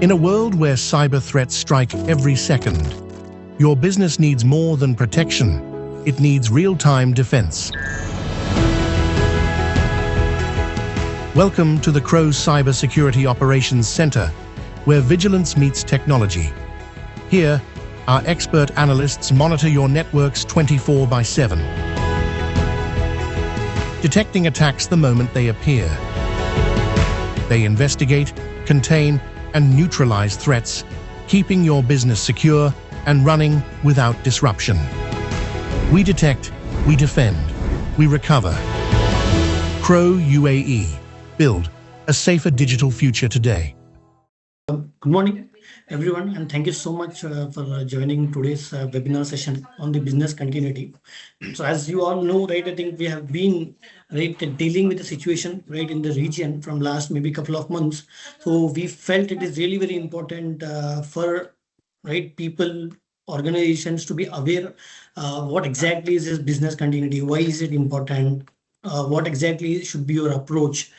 In a world where cyber threats strike every second, your business needs more than protection. It needs real-time defense. Welcome to the Crowe Cybersecurity Operations Center, where vigilance meets technology. Here, our expert analysts monitor your networks 24/7, detecting attacks the moment they appear. They investigate, contain, and neutralize threats, keeping your business secure and running without disruption. We detect, we defend, we recover. Crowe UAE. Build a safer digital future today. Good morning, everyone, and thank you so much for joining today's webinar session on the business continuity. So as you all know, right, I think we have been dealing with the situation in the region from last maybe couple of months. So we felt it is really very important for people, organizations to be aware what exactly is this business continuity, why is it important, what exactly should be your approach.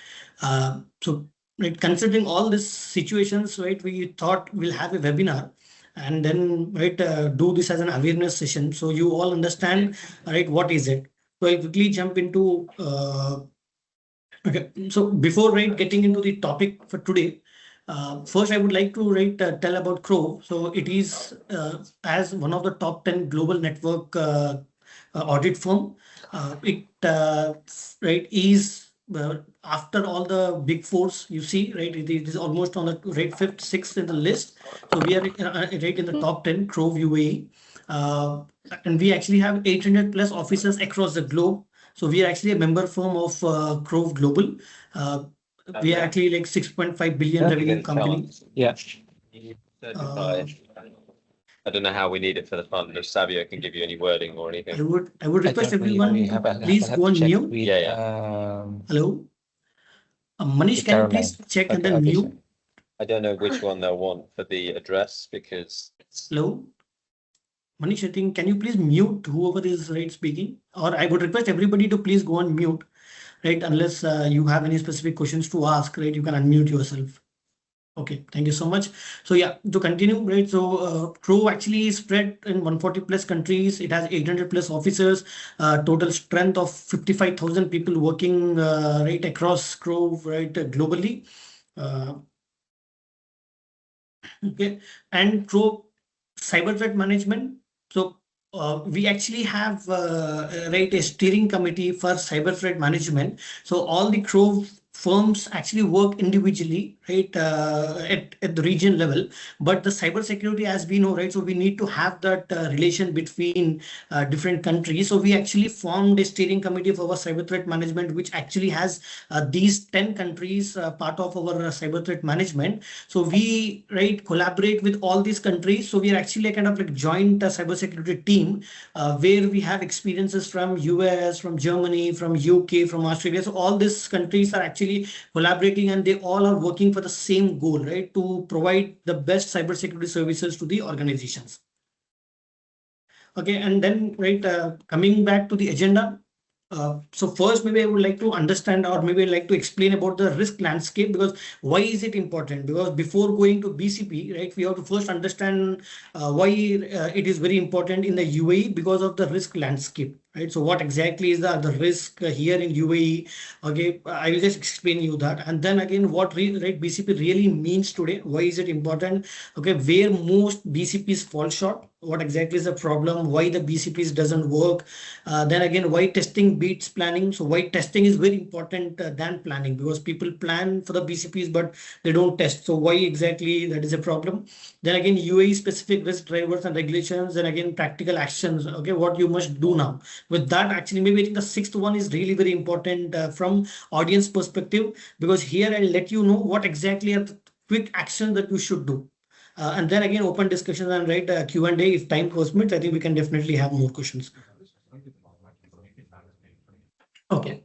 Considering all these situations, we thought we'll have a webinar and then do this as an awareness session, so you all understand what is it. So I quickly jump into okay. So before getting into the topic for today, first I would like to tell about Crowe. So it is as one of the top 10 global network audit firm. It is after all the big fours, you see, it is almost on the fifth, sixth in the list. So we are in the top 10, Crowe UAE. And we actually have 800 plus offices across the globe. So we are actually a member firm of Crowe Global. We are actually like 6.5 billion revenue company. Yeah. I don't know how we need it for the fund. If Savio can give you any wording or anything. I would request everyone please go on mute. Hello. Manish, can you please check and then mute? I don't know which one they'll want for the address because. Hello. Manish, I think, can you please mute whoever is speaking? Or I would request everybody to please go on mute, unless you have any specific questions to ask, you can unmute yourself. Okay, thank you so much. So yeah, to continue, so Crowe actually is spread in 140 plus countries. It has 800 plus officers, total strength of 55,000 people working across Crowe globally. Okay, and Crowe cyber threat management. So we actually have a steering committee for cyber threat management. So all the Crowe firms actually work individually, at the region level, but the cyber security, as we know, so we need to have that relation between different countries. So we actually formed a steering committee for our cyber threat management, which actually has these 10 countries part of our cyber threat management. So we collaborate with all these countries. So we are actually a kind of like joint cyber security team where we have experiences from US, from Germany, from UK, from Australia. So all these countries are actually collaborating and they all are working for the same goal, to provide the best cybersecurity services to the organizations. Okay, and then coming back to the agenda. So first, maybe I would like to understand, or maybe I'd like to explain about the risk landscape, because why is it important? Because before going to BCP, we have to first understand why it is very important in the UAE because of the risk landscape. So what exactly is the risk here in UAE? Okay, I will just explain you that. And then again, what BCP really means today, why is it important? Okay, where most BCPs fall short, what exactly is the problem, why the BCPs doesn't work. Then again, why testing beats planning. So why testing is very important than planning, because people plan for the BCPs, but they don't test. So why exactly that is a problem. Then again, UAE specific risk drivers and regulations, and again, practical actions. Okay, what you must do now. With that, actually, maybe I think the sixth one is really very important from audience perspective, because here I'll let you know what exactly are the quick actions that you should do. And then again, open discussions and Q&A if time permits. I think we can definitely have more questions. Okay,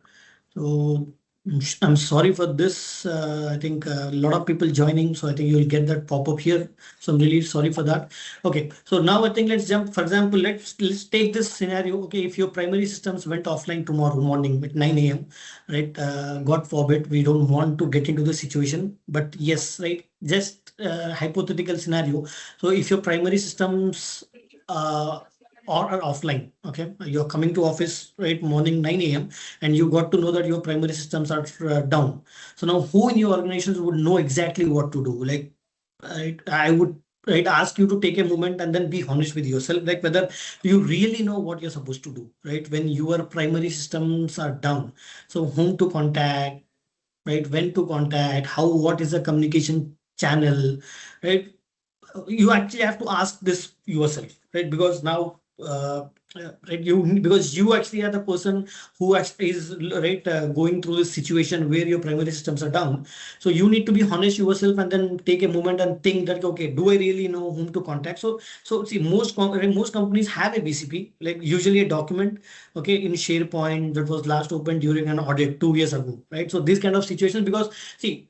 so I'm sorry for this. I think a lot of people joining, so I think you'll get that pop-up here. So I'm really sorry for that. Okay, so now I think let's jump. For example, let's take this scenario. Okay, if your primary systems went offline tomorrow morning at 9 a.m., right? God forbid, we don't want to get into the situation, but yes, right? Just hypothetical scenario. So if your primary systems uh, are offline, okay, you're coming to office right morning 9 a.m. and you got to know that your primary systems are down. So now who in your organizations would know exactly what to do? Like, I would ask you to take a moment and then be honest with yourself, like whether you really know what you're supposed to do, right? When your primary systems are down. So whom to contact, right? When to contact, how, what is the communication channel, right? You actually have to ask this yourself, right? Because now right, because you actually are the person who actually is right going through this situation where your primary systems are down. So you need to be honest yourself and then take a moment and think that, okay, do I really know whom to contact? So see, most companies have a BCP, like usually a document, okay, in SharePoint that was last opened during an audit 2 years ago, right? So these kind of situations, because see,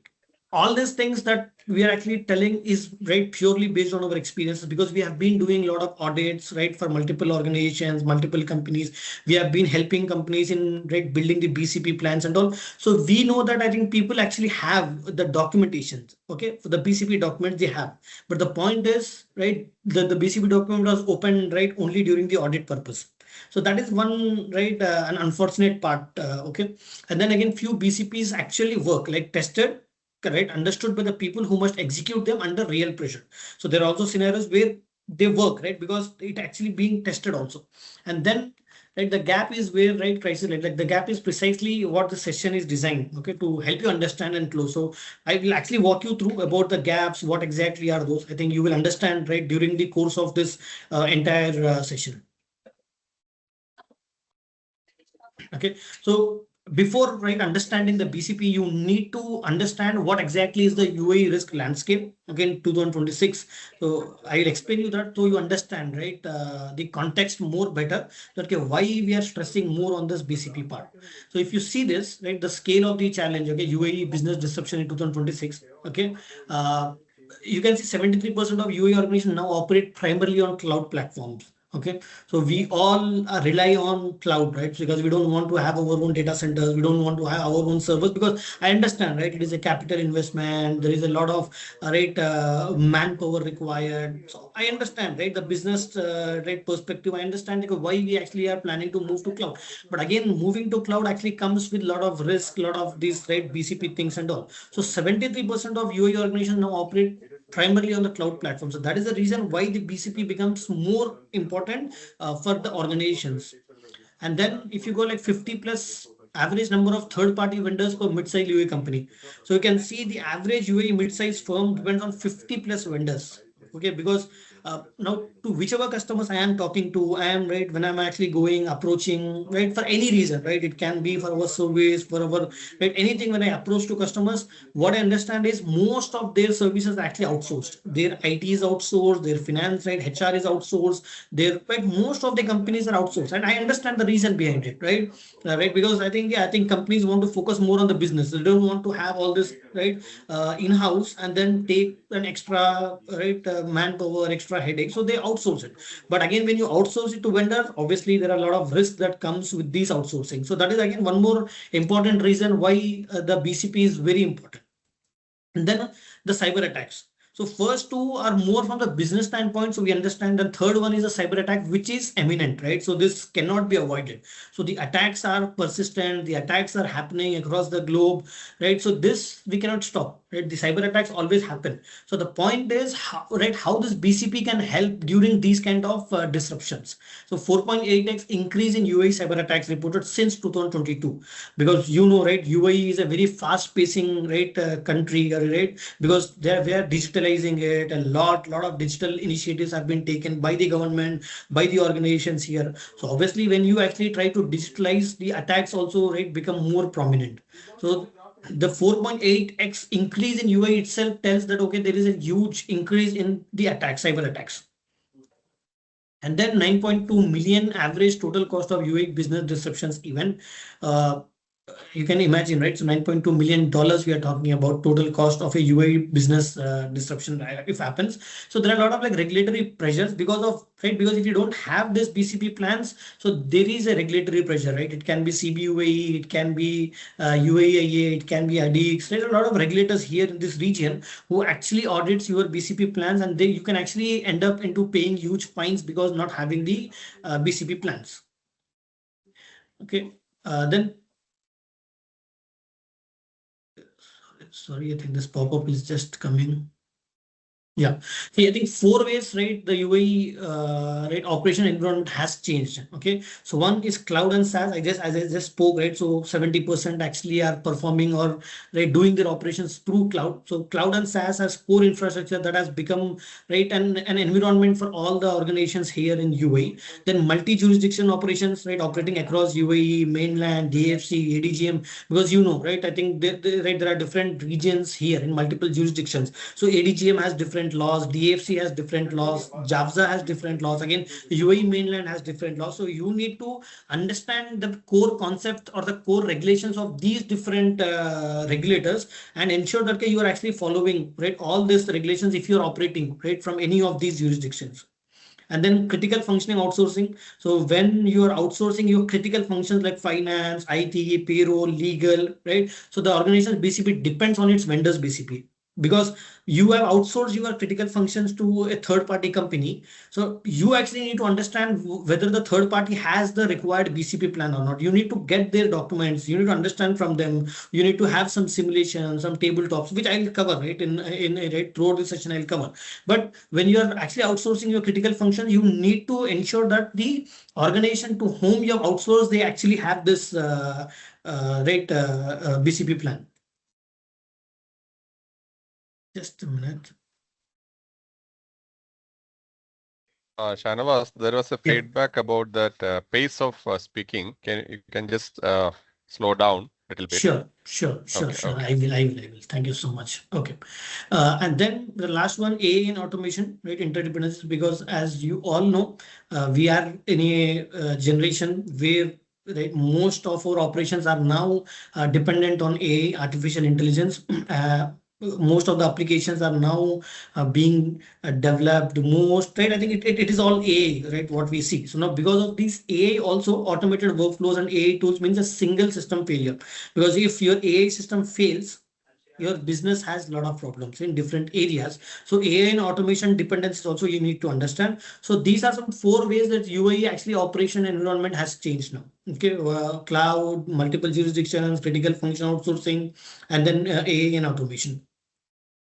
all these things that we are actually telling is right purely based on our experiences, because we have been doing a lot of audits, right, for multiple organizations, multiple companies. We have been helping companies in right building the BCP plans and all. So we know that I think people actually have the documentation. Okay, for the BCP documents they have, but the point is right, the BCP document was open right only during the audit purpose. So that is one right an unfortunate part. Okay, and then again, few BCPs actually work like tested, correct, understood by the people who must execute them under real pressure. So there are also scenarios where they work, right, because it actually being tested also. And then right, the gap is where right crisis, like the gap is precisely what the session is designed, okay, to help you understand and close. So I will actually walk you through about the gaps, what exactly are those. I think you will understand right during the course of this entire session. Okay, so before right understanding the BCP, you need to understand what exactly is the UAE risk landscape. Again, 2026. So I'll explain you that so you understand right the context more better. That okay, why we are stressing more on this BCP part. So if you see this right, the scale of the challenge. Okay, UAE business disruption in 2026. Okay. You can see 73% of UAE organizations now operate primarily on cloud platforms. Okay, so we all rely on cloud, right? Because we don't want to have our own data centers, we don't want to have our own servers, because I understand, right? It is a capital investment. There is a lot of right manpower required. So I understand, right? The business right perspective. I understand like, why we actually are planning to move to cloud. But again, moving to cloud actually comes with a lot of risk, a lot of these right BCP things and all. So 73% of UAE organizations now operate primarily on the cloud platform. So that is the reason why the BCP becomes more important for the organizations. And then if you go like 50 plus average number of third-party vendors per mid-size UAE company. So you can see the average UAE mid-size firm depends on 50 plus vendors. Okay, because now to whichever customers I am talking to, I am right when I'm actually going, approaching, right, for any reason, right? It can be for our service, for our right, anything when I approach to customers, what I understand is most of their services are actually outsourced. Their IT is outsourced, their finance, right, HR is outsourced, their right, most of the companies are outsourced. And I understand the reason behind it, right? Right, because I think yeah, I think companies want to focus more on the business. They don't want to have all this right in-house and then take an extra right manpower, extra headache. So they outsource it. But again, when you outsource it to vendors, obviously there are a lot of risks that comes with these outsourcing. So that is again one more important reason why the BCP is very important. And then the cyber attacks. So first two are more from the business standpoint. So we understand. The third one is a cyber attack, which is imminent, right? So this cannot be avoided. So the attacks are persistent. The attacks are happening across the globe, right? So this we cannot stop, right? The cyber attacks always happen. So the point is how, right, how this BCP can help during these kind of disruptions. So 4.8x increase in UAE cyber attacks reported since 2022, because you know, right, UAE is a very fast pacing right country, right? Because they are digitalizing it. A lot of digital initiatives have been taken by the government, by the organizations here. So obviously when you actually try to digitalize, the attacks also right become more prominent. So the 4.8x increase in UAE itself tells that okay, there is a huge increase in the attacks, cyber attacks. And then 9.2 million average total cost of UAE business disruptions event. Uh, you can imagine, right? So $9.2 million we are talking about total cost of a UAE business disruption if happens. So there are a lot of like regulatory pressures because of, right? Because if you don't have this BCP plans, so there is a regulatory pressure, right? It can be CBUAE, it can be UAE, it can be ADIX. There's a lot of regulators here in this region who actually audits your BCP plans, and they you can actually end up into paying huge fines because not having the BCP plans. Okay, then sorry, I think this pop-up is just coming. Yeah, see, I think 4 ways, right? The UAE right operation environment has changed. Okay, so one is cloud and SaaS. As I just spoke, right? So 70% actually are performing or right doing their operations through cloud. So cloud and SaaS as core infrastructure that has become right an environment for all the organizations here in UAE. Then multi-jurisdiction operations, right, operating across UAE, mainland, DFC, ADGM, because you know, right? I think right, there are different regions here in multiple jurisdictions. So ADGM has different laws, DFC has different laws, JAFZA has different laws. Again, UAE mainland has different laws. So you need to understand the core concept or the core regulations of these different regulators and ensure that you are actually following right all these regulations if you're operating right from any of these jurisdictions. And then critical functioning outsourcing. So when you are outsourcing your critical functions like finance, IT, payroll, legal, right? So the organization's BCP depends on its vendor's BCP because you have outsourced your critical functions to a third party company. So you actually need to understand whether the third party has the required BCP plan or not. You need to get their documents. You need to understand from them. You need to have some simulations, some tabletops, which I'll cover right in right throughout the session. I'll cover. But when you are actually outsourcing your critical function, you need to ensure that the organization to whom you have outsourced, they actually have this BCP plan. Just a minute. Shahnawaz, there was a feedback about that pace of speaking. You can just slow down a little bit? Sure. Okay. I will. Thank you so much. Okay. And then the last one, AI in automation, right? Interdependencies, because as you all know, we are in a generation where right, most of our operations are now dependent on AI, artificial intelligence. Most of the applications are now being developed most, right? I think it is all AI, right? What we see. So now because of these AI also automated workflows and AI tools means a single system failure. Because if your AI system fails, your business has a lot of problems in different areas. So AI and automation dependencies also you need to understand. So these are some 4 ways that UAE actually operation environment has changed now. Okay, cloud, multiple jurisdictions, critical function outsourcing, and then AI and automation.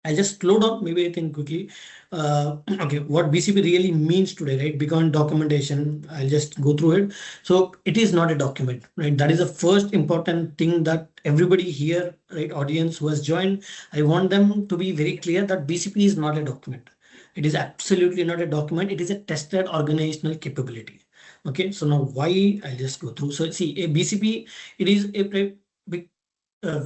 I'll just slow down, maybe I think quickly. Okay, what BCP really means today, right? Beyond documentation, I'll just go through it. So it is not a document, right? That is the first important thing that everybody here, right, audience who has joined, I want them to be very clear that BCP is not a document. It is absolutely not a document. It is a tested organizational capability. Okay, so now why? I'll just go through. So see, a BCP, it is a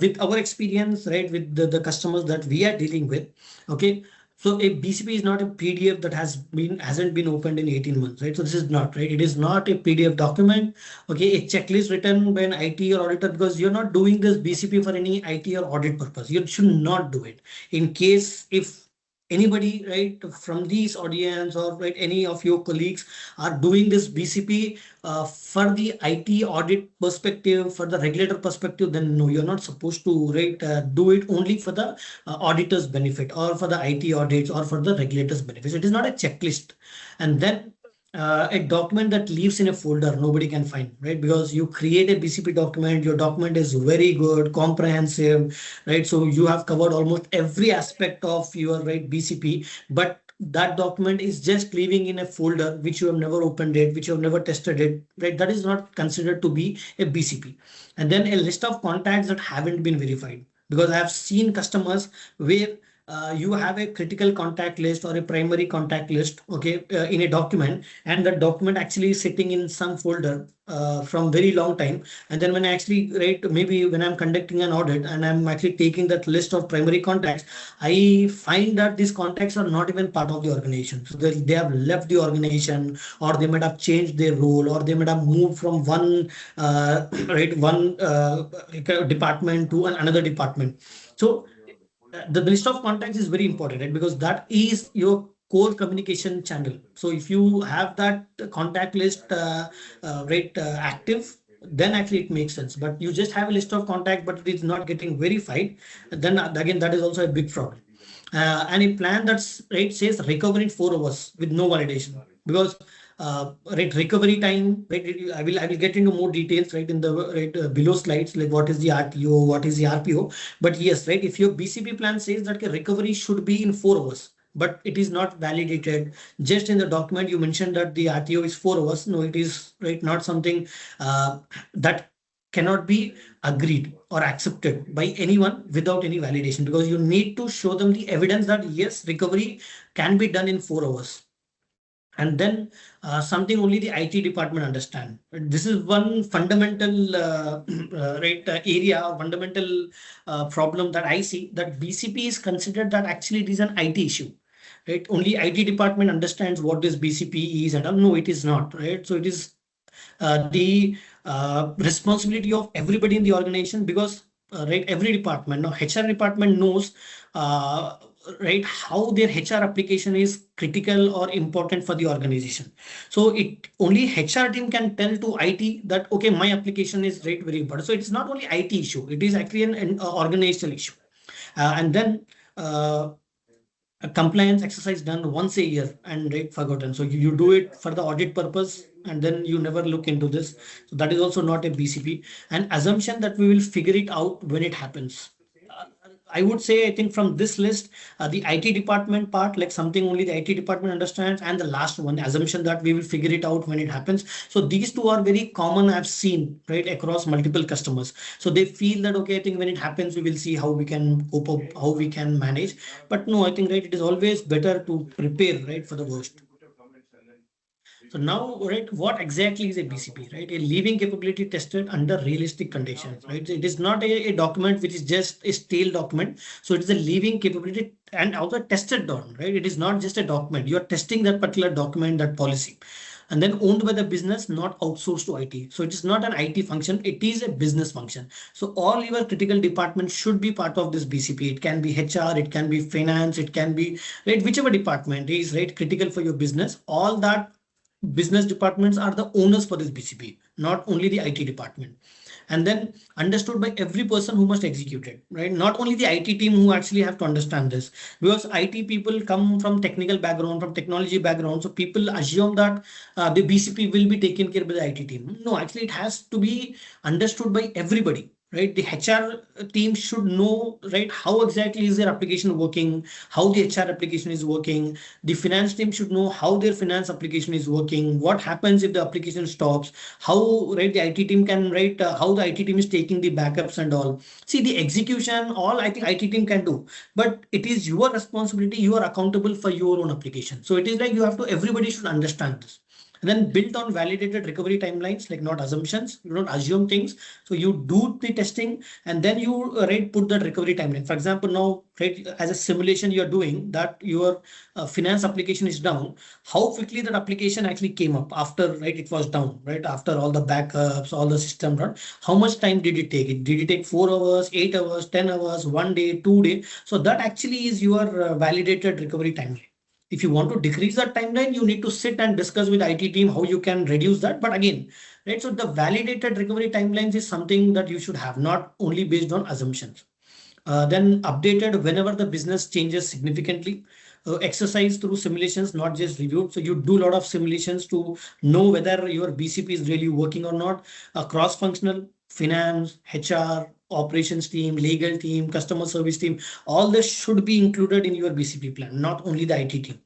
with our experience, right, with the customers that we are dealing with, okay, so a BCP is not a PDF that hasn't been opened in 18 months, right? So this is not, right? It is not a PDF document, okay, a checklist written by an IT or auditor, because you're not doing this BCP for any IT or audit purpose. You should not do it. In case if anybody, right, from these audience or right, any of your colleagues are doing this BCP for the IT audit perspective, for the regulator perspective, then no, you're not supposed to right do it only for the auditor's benefit or for the IT audits or for the regulator's benefits. It is not a checklist. And then a document that lives in a folder nobody can find, right? Because you create a BCP document, your document is very good, comprehensive, right? So you have covered almost every aspect of your right BCP, but that document is just living in a folder which you have never opened it, which you have never tested it, right? That is not considered to be a BCP. And then a list of contacts that haven't been verified, because I have seen customers where you have a critical contact list or a primary contact list, okay, in a document, and the document actually is sitting in some folder from very long time. And then when I actually maybe when I'm conducting an audit and I'm actually taking that list of primary contacts, I find that these contacts are not even part of the organization. So they have left the organization, or they might have changed their role, or they might have moved from one department to another department. So the list of contacts is very important, right? Because that is your core communication channel. So if you have that contact list active, then actually it makes sense. But you just have a list of contacts, but it is not getting verified, then again that is also a big problem. And a plan that's says recover in 4 hours with no validation, because recovery time, I will get into more details in the below slides, like what is the RTO, what is the RPO. But yes, if your BCP plan says that recovery should be in 4 hours, but it is not validated, just in the document you mentioned that the RTO is 4 hours. No, it is not something that cannot be agreed or accepted by anyone without any validation, because you need to show them the evidence that yes, recovery can be done in 4 hours. And then something only the IT department understand. This is one fundamental area or fundamental problem that I see, that BCP is considered that actually it is an IT issue. Right? Only IT department understands what this BCP is, and no, it is not. Right? So it is the responsibility of everybody in the organization, because every department, now HR department knows how their HR application is critical or important for the organization. So it only HR team can tell to IT that okay, my application is very important. So it's not only IT issue, it is actually an organizational issue. And then a compliance exercise done once a year and forgotten. So you do it for the audit purpose and then you never look into this. So that is also not a BCP. And assumption that we will figure it out when it happens. I would say, I think from this list, the IT department part, like something only the IT department understands, and the last one, the assumption that we will figure it out when it happens. So these two are very common, I've seen across multiple customers. So they feel that, okay, I think when it happens, we will see how we can cope up, how we can manage. But no, I think it is always better to prepare for the worst. So now, what exactly is a BCP, A living capability tested under realistic conditions, It is not a document which is just a stale document. So it is a living capability and also tested on, It is not just a document. You are testing that particular document, that policy, and then owned by the business, not outsourced to IT. So it is not an IT function. It is a business function. So all your critical departments should be part of this BCP. It can be HR, it can be finance, it can be whichever department is critical for your business. All that business departments are the owners for this BCP, not only the IT department. And then understood by every person who must execute it, Not only the IT team who actually have to understand this, because IT people come from technical background, from technology background. So people assume that the BCP will be taken care by the IT team. No, actually it has to be understood by everybody. The HR team should know, how exactly is their application working, how the HR application is working. The finance team should know how their finance application is working, what happens if the application stops, how the IT team can how the IT team is taking the backups and all. See, the execution, all I think IT team can do, but it is your responsibility. You are accountable for your own application. So it is you have to, everybody should understand this. And then built on validated recovery timelines, not assumptions. You don't assume things. So you do the testing and then you put that recovery timeline. For example, now as a simulation you're doing that your finance application is down, how quickly that application actually came up after it was down, after all the backups, all the system run. How much time did it take? Did it take 4 hours, 8 hours, 10 hours, 1 day, 2 days? So that actually is your validated recovery timeline. If you want to decrease that timeline, you need to sit and discuss with IT team how you can reduce that. But again, so the validated recovery timelines is something that you should have, not only based on assumptions. Then updated whenever the business changes significantly. Exercise through simulations, not just reviewed. So you do a lot of simulations to know whether your BCP is really working or not. Cross-functional, finance, HR, operations team, legal team, customer service team, all this should be included in your BCP plan, not only the IT team.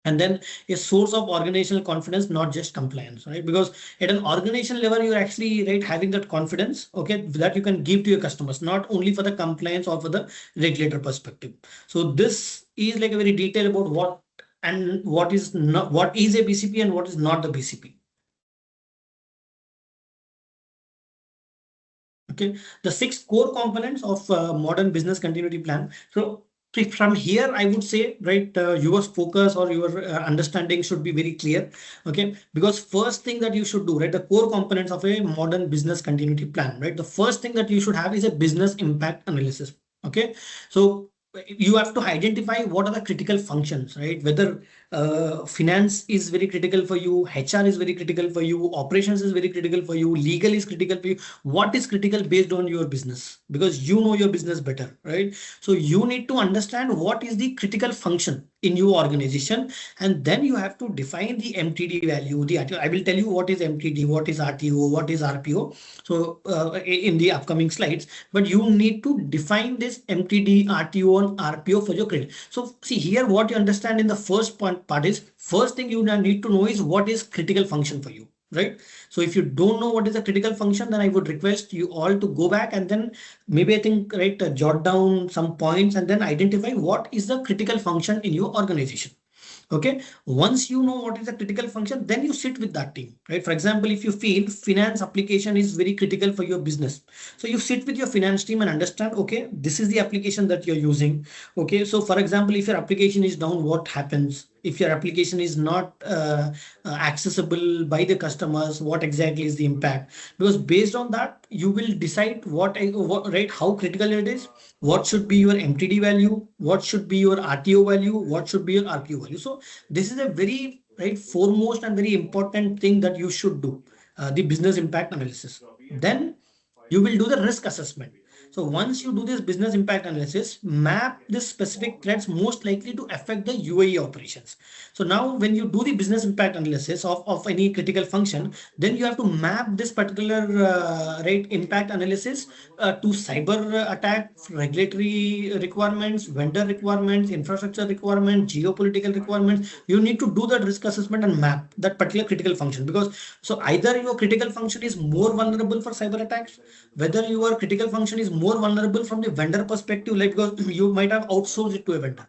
And then a source of organizational confidence, not just compliance, right? Because at an organizational level, you're actually right having that confidence, okay, that you can give to your customers, not only for the compliance or for the regulator perspective. So this is like a very detailed about what and what is not, what is a BCP and what is not the BCP. Okay, the 6 core components of modern business continuity plan. So from here, I would say, right, your focus or your understanding should be very clear. Okay, because first thing that you should do, right, the core components of a modern business continuity plan, right, the first thing that you should have is a business impact analysis. Okay, so you have to identify what are the critical functions, right? Whether finance is very critical for you, HR is very critical for you, operations is very critical for you, legal is critical for you. What is critical based on your business? Because you know your business better, right? So you need to understand what is the critical function in your organization, and then you have to define the MTD value. The RTO. I will tell you what is MTD, what is RTO, what is RPO. So in the upcoming slides, but you need to define this MTD, RTO, and RPO for your credit. So see here, what you understand in the first part is, first thing you need to know is what is critical function for you, right? So if you don't know what is a critical function, then I would request you all to go back and then maybe I think, right, jot down some points and then identify what is the critical function in your organization. Okay, once you know what is the critical function, then you sit with that team, right? For example, if you feel finance application is very critical for your business, so you sit with your finance team and understand, okay, this is the application that you're using. Okay, so for example, if your application is down, what happens? If your application is not accessible by the customers, what exactly is the impact? Because based on that, you will decide what, right, how critical it is, what should be your MTD value, what should be your RTO value, what should be your RPO value. So this is a very, right, foremost and very important thing that you should do, the business impact analysis. Then you will do the risk assessment. So once you do this business impact analysis, map the specific threats most likely to affect the UAE operations. So now when you do the business impact analysis of any critical function, then you have to map this particular right, impact analysis to cyber attack, regulatory requirements, vendor requirements, infrastructure requirements, geopolitical requirements. You need to do that risk assessment and map that particular critical function, because so either your critical function is more vulnerable for cyber attacks, whether your critical function is more vulnerable from the vendor perspective, like because you might have outsourced it to a vendor.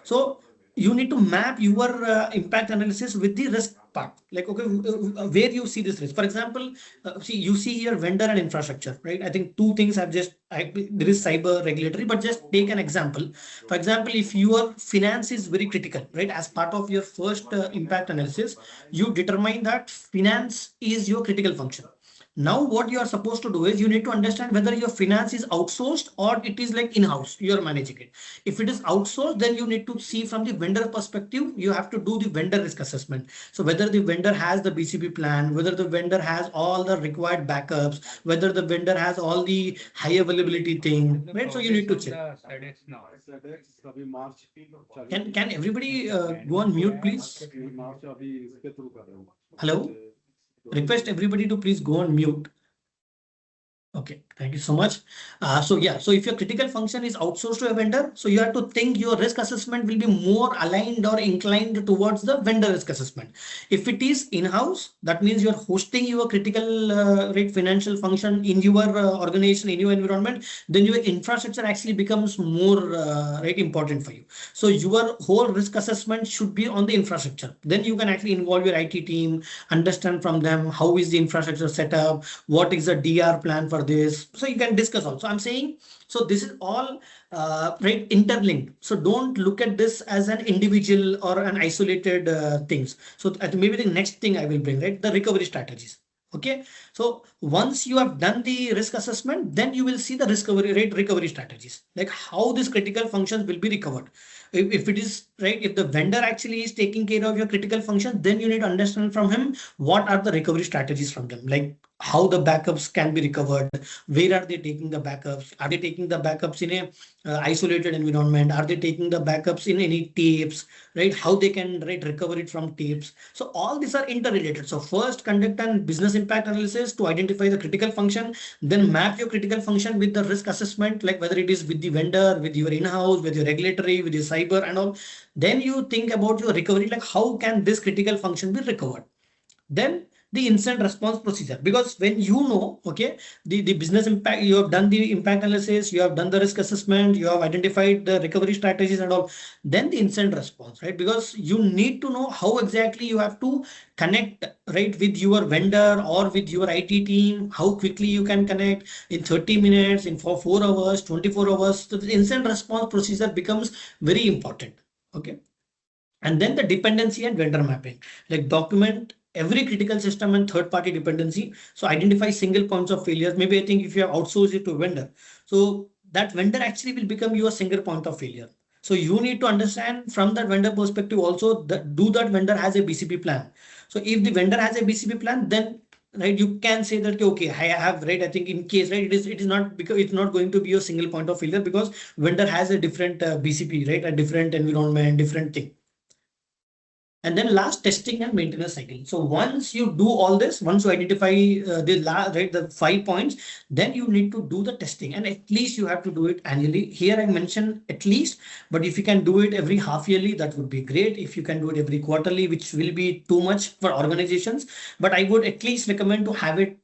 So you need to map your impact analysis with the risk part, like, okay, where you see this risk. For example, see, you see here vendor and infrastructure, right? I think two things have just, there is cyber regulatory, but just take an example. For example, if your finance is very critical, right, as part of your first impact analysis, you determine that finance is your critical function. Now, what you are supposed to do is you need to understand whether your finance is outsourced or it is like in-house, you are managing it. If it is outsourced, then you need to see from the vendor perspective, you have to do the vendor risk assessment. So whether the vendor has the BCP plan, whether the vendor has all the required backups, whether the vendor has all the high availability thing, right? So you need to check. Can everybody go on mute, please? Hello? Request everybody to please go on mute. Okay, thank you so much. So yeah, so if your critical function is outsourced to a vendor, so you have to think your risk assessment will be more aligned or inclined towards the vendor risk assessment. If it is in-house, that means you're hosting your critical right, financial function in your organization, in your environment, then your infrastructure actually becomes more right, important for you. So your whole risk assessment should be on the infrastructure. Then you can actually involve your IT team, understand from them how is the infrastructure set up, what is the DR plan for this, so you can discuss also. I'm saying, so this is all right, interlinked. So don't look at this as an individual or an isolated things. So maybe the next thing I will bring, right, the recovery strategies. Okay, so once you have done the risk assessment, then you will see the recovery strategies, like how these critical functions will be recovered. If it is right, if the vendor actually is taking care of your critical function, then you need to understand from him what are the recovery strategies from them. Like how the backups can be recovered, where are they taking the backups, are they taking the backups in a isolated environment, are they taking the backups in any tapes, right, how they can recover it from tapes. So all these are interrelated. So first conduct an business impact analysis to identify the critical function, then map your critical function with the risk assessment, like whether it is with the vendor, with your in-house, with your regulatory, with your cyber and all. Then you think about your recovery, like how can this critical function be recovered. Then the incident response procedure, because when you know, okay, the business impact, you have done the impact analysis, you have done the risk assessment, you have identified the recovery strategies and all, then the incident response, right? Because you need to know how exactly you have to connect, right, with your vendor or with your IT team, how quickly you can connect in 30 minutes, in for 4 hours, 24 hours. So the incident response procedure becomes very important. Okay. And then the dependency and vendor mapping, like document every critical system and third-party dependency. So identify single points of failure. Maybe I think if you have outsourced it to a vendor, so that vendor actually will become your single point of failure. So you need to understand from that vendor perspective also that do that vendor has a BCP plan. So if the vendor has a BCP plan, then right, you can say that okay, I have, right, I think in case, right, it is not, because it's not going to be a single point of failure because vendor has a different BCP, right, a different environment, different thing. And then last, testing and maintenance cycle. So once you do all this, once you identify the 5 points, then you need to do the testing, and at least you have to do it annually. Here I mentioned at least, but if you can do it every half yearly, that would be great. If you can do it every quarterly, which will be too much for organizations, but I would at least recommend to have it,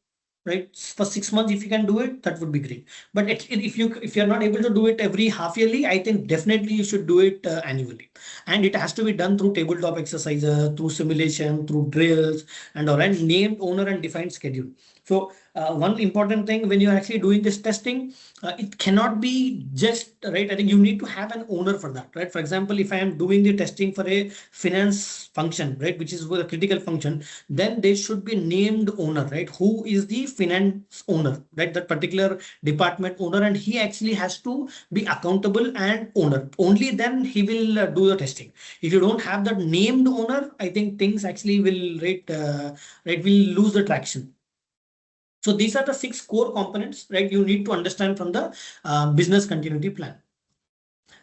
right, for 6 months. If you can do it, that would be great. But if you're not able to do it every half yearly, I think definitely you should do it annually. And it has to be done through tabletop exercises, through simulation, through drills and all, and named owner and defined schedule. So one important thing when you're actually doing this testing, it cannot be just, right, I think you need to have an owner for that, right? For example, if I am doing the testing for a finance function, right, which is a critical function, then there should be named owner, right? Who is the finance owner, right? That particular department owner, and he actually has to be accountable and owner. Only then he will do the testing. If you don't have that named owner, I think things actually will will lose the traction. So these are the 6 core components, right, you need to understand from the business continuity plan.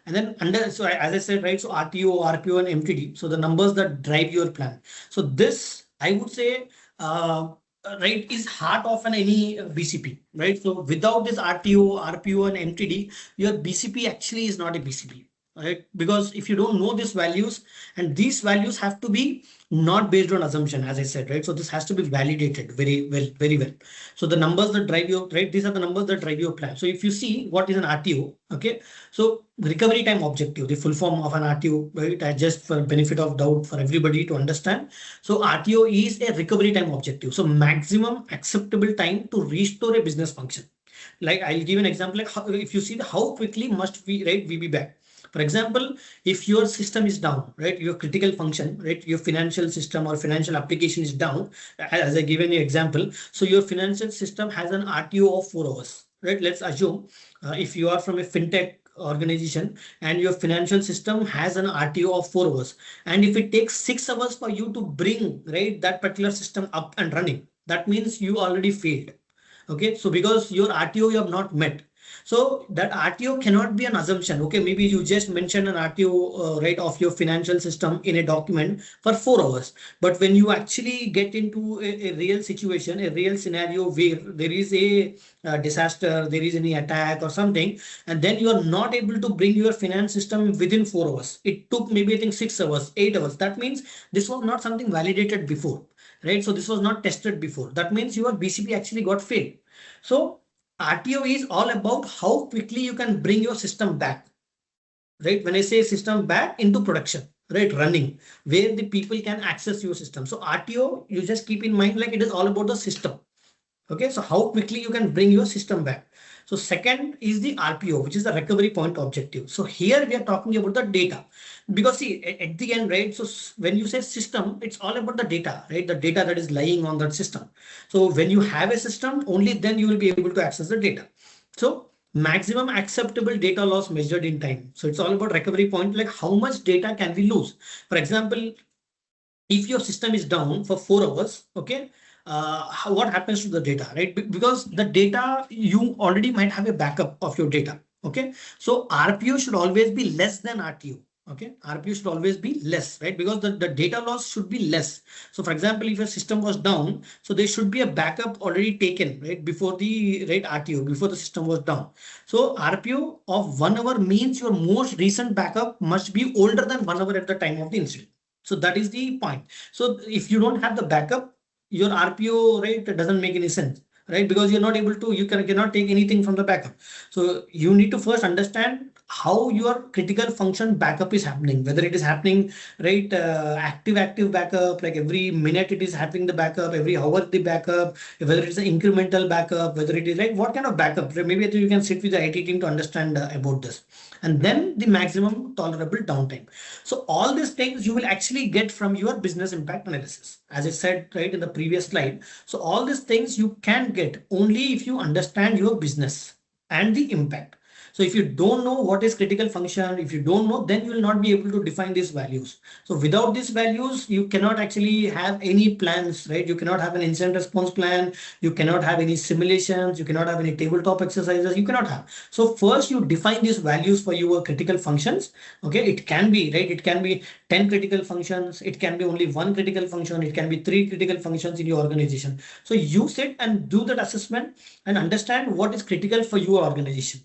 And then so as I said, right, so RTO, RPO and MTD. So the numbers that drive your plan. So this, I would say, right, is heart of any BCP, right? So without this RTO, RPO and MTD, your BCP actually is not a BCP. Right? Because if you don't know these values, and these values have to be not based on assumption, as I said, right? So this has to be validated very well. So the numbers that drive your, right, these are the numbers that drive your plan. So if you see what is an RTO, okay, so recovery time objective, the full form of an RTO, right, just for benefit of doubt for everybody to understand. So RTO is a recovery time objective. So maximum acceptable time to restore a business function. Like I'll give an example, like if you see how quickly must we, right, we be back. For example, if your system is down, right, your critical function, right, your financial system or financial application is down, as I given you example. So your financial system has an RTO of 4 hours, right? Let's assume if you are from a fintech organization and your financial system has an RTO of 4 hours. And if it takes 6 hours for you to bring, right, that particular system up and running, that means you already failed. Okay, so because your RTO you have not met. So that RTO cannot be an assumption. Okay, maybe you just mentioned an RTO, right, of your financial system in a document for 4 hours. But when you actually get into a real situation, a real scenario where there is a disaster, there is any attack or something, and then you are not able to bring your finance system within 4 hours. It took maybe I think 6 hours, 8 hours. That means this was not something validated before, right? So this was not tested before. That means your BCP actually got failed. So RTO is all about how quickly you can bring your system back, right? When I say system back into production, right, running, where the people can access your system. So RTO, you just keep in mind, like it is all about the system. Okay, so how quickly you can bring your system back. So second is the RPO, which is the recovery point objective. So here we are talking about the data, because see at the end, right, so when you say system, it's all about the data, right, the data that is lying on that system. So when you have a system, only then you will be able to access the data. So maximum acceptable data loss measured in time. So it's all about recovery point, like how much data can we lose. For example, if your system is down for 4 hours, okay, what happens to the data, right? Because the data, you already might have a backup of your data. Okay, so RPO should always be less than RTO. Okay, RPO should always be less, right? Because the data loss should be less. So for example, if your system was down, so there should be a backup already taken, right? Before the RTO, before the system was down. So RPO of 1 hour means your most recent backup must be older than 1 hour at the time of the incident. So that is the point. So if you don't have the backup, your RPO, right, doesn't make any sense, right? Because you're not able to, cannot take anything from the backup. So you need to first understand how your critical function backup is happening, whether it is happening, right, active backup, like every minute it is happening the backup, every hour the backup, whether it's an incremental backup, whether it is like what kind of backup. Maybe I think you can sit with the IT team to understand about this. And then the maximum tolerable downtime. So all these things you will actually get from your business impact analysis. As I said, right, in the previous slide. So all these things you can get only if you understand your business and the impact. So if you don't know what is critical function, if you don't know, then you will not be able to define these values. So without these values, you cannot actually have any plans, right? You cannot have an incident response plan. You cannot have any simulations. You cannot have any tabletop exercises. You cannot have. So first you define these values for your critical functions. Okay, it can be, right? It can be 10 critical functions. It can be only 1 critical function. It can be 3 critical functions in your organization. So you sit and do that assessment and understand what is critical for your organization.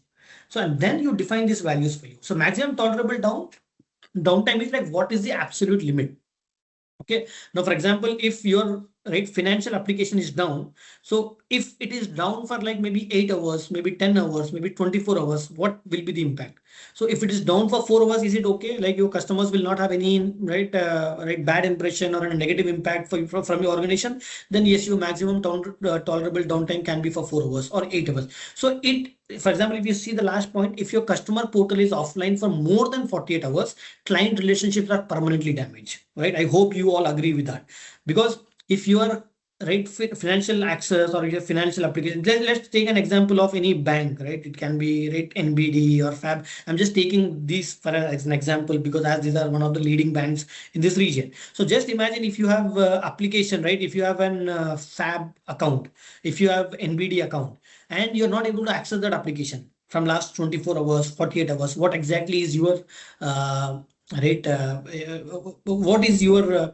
So, and then you define these values for you. So maximum tolerable downtime is like what is the absolute limit. Okay. Now, for example, if your financial application is down, so if it is down for like maybe 8 hours, maybe 10 hours, maybe 24 hours, what will be the impact? So if it is down for 4 hours, is it okay? Like your customers will not have any bad impression or a negative impact from your organization? Then yes, your maximum tolerable downtime can be for 4 hours or 8 hours. So for example, if you see the last point, if your customer portal is offline for more than 48 hours, client relationships are permanently damaged, right? I hope you all agree with that, because if you are financial access or your financial application, let's take an example of any bank, right? It can be NBD or FAB. I'm just taking these as an example because as these are one of the leading banks in this region. So just imagine if you have application, right? If you have an FAB account, if you have NBD account, and you're not able to access that application from last 24 hours, 48 hours, what exactly is your what is your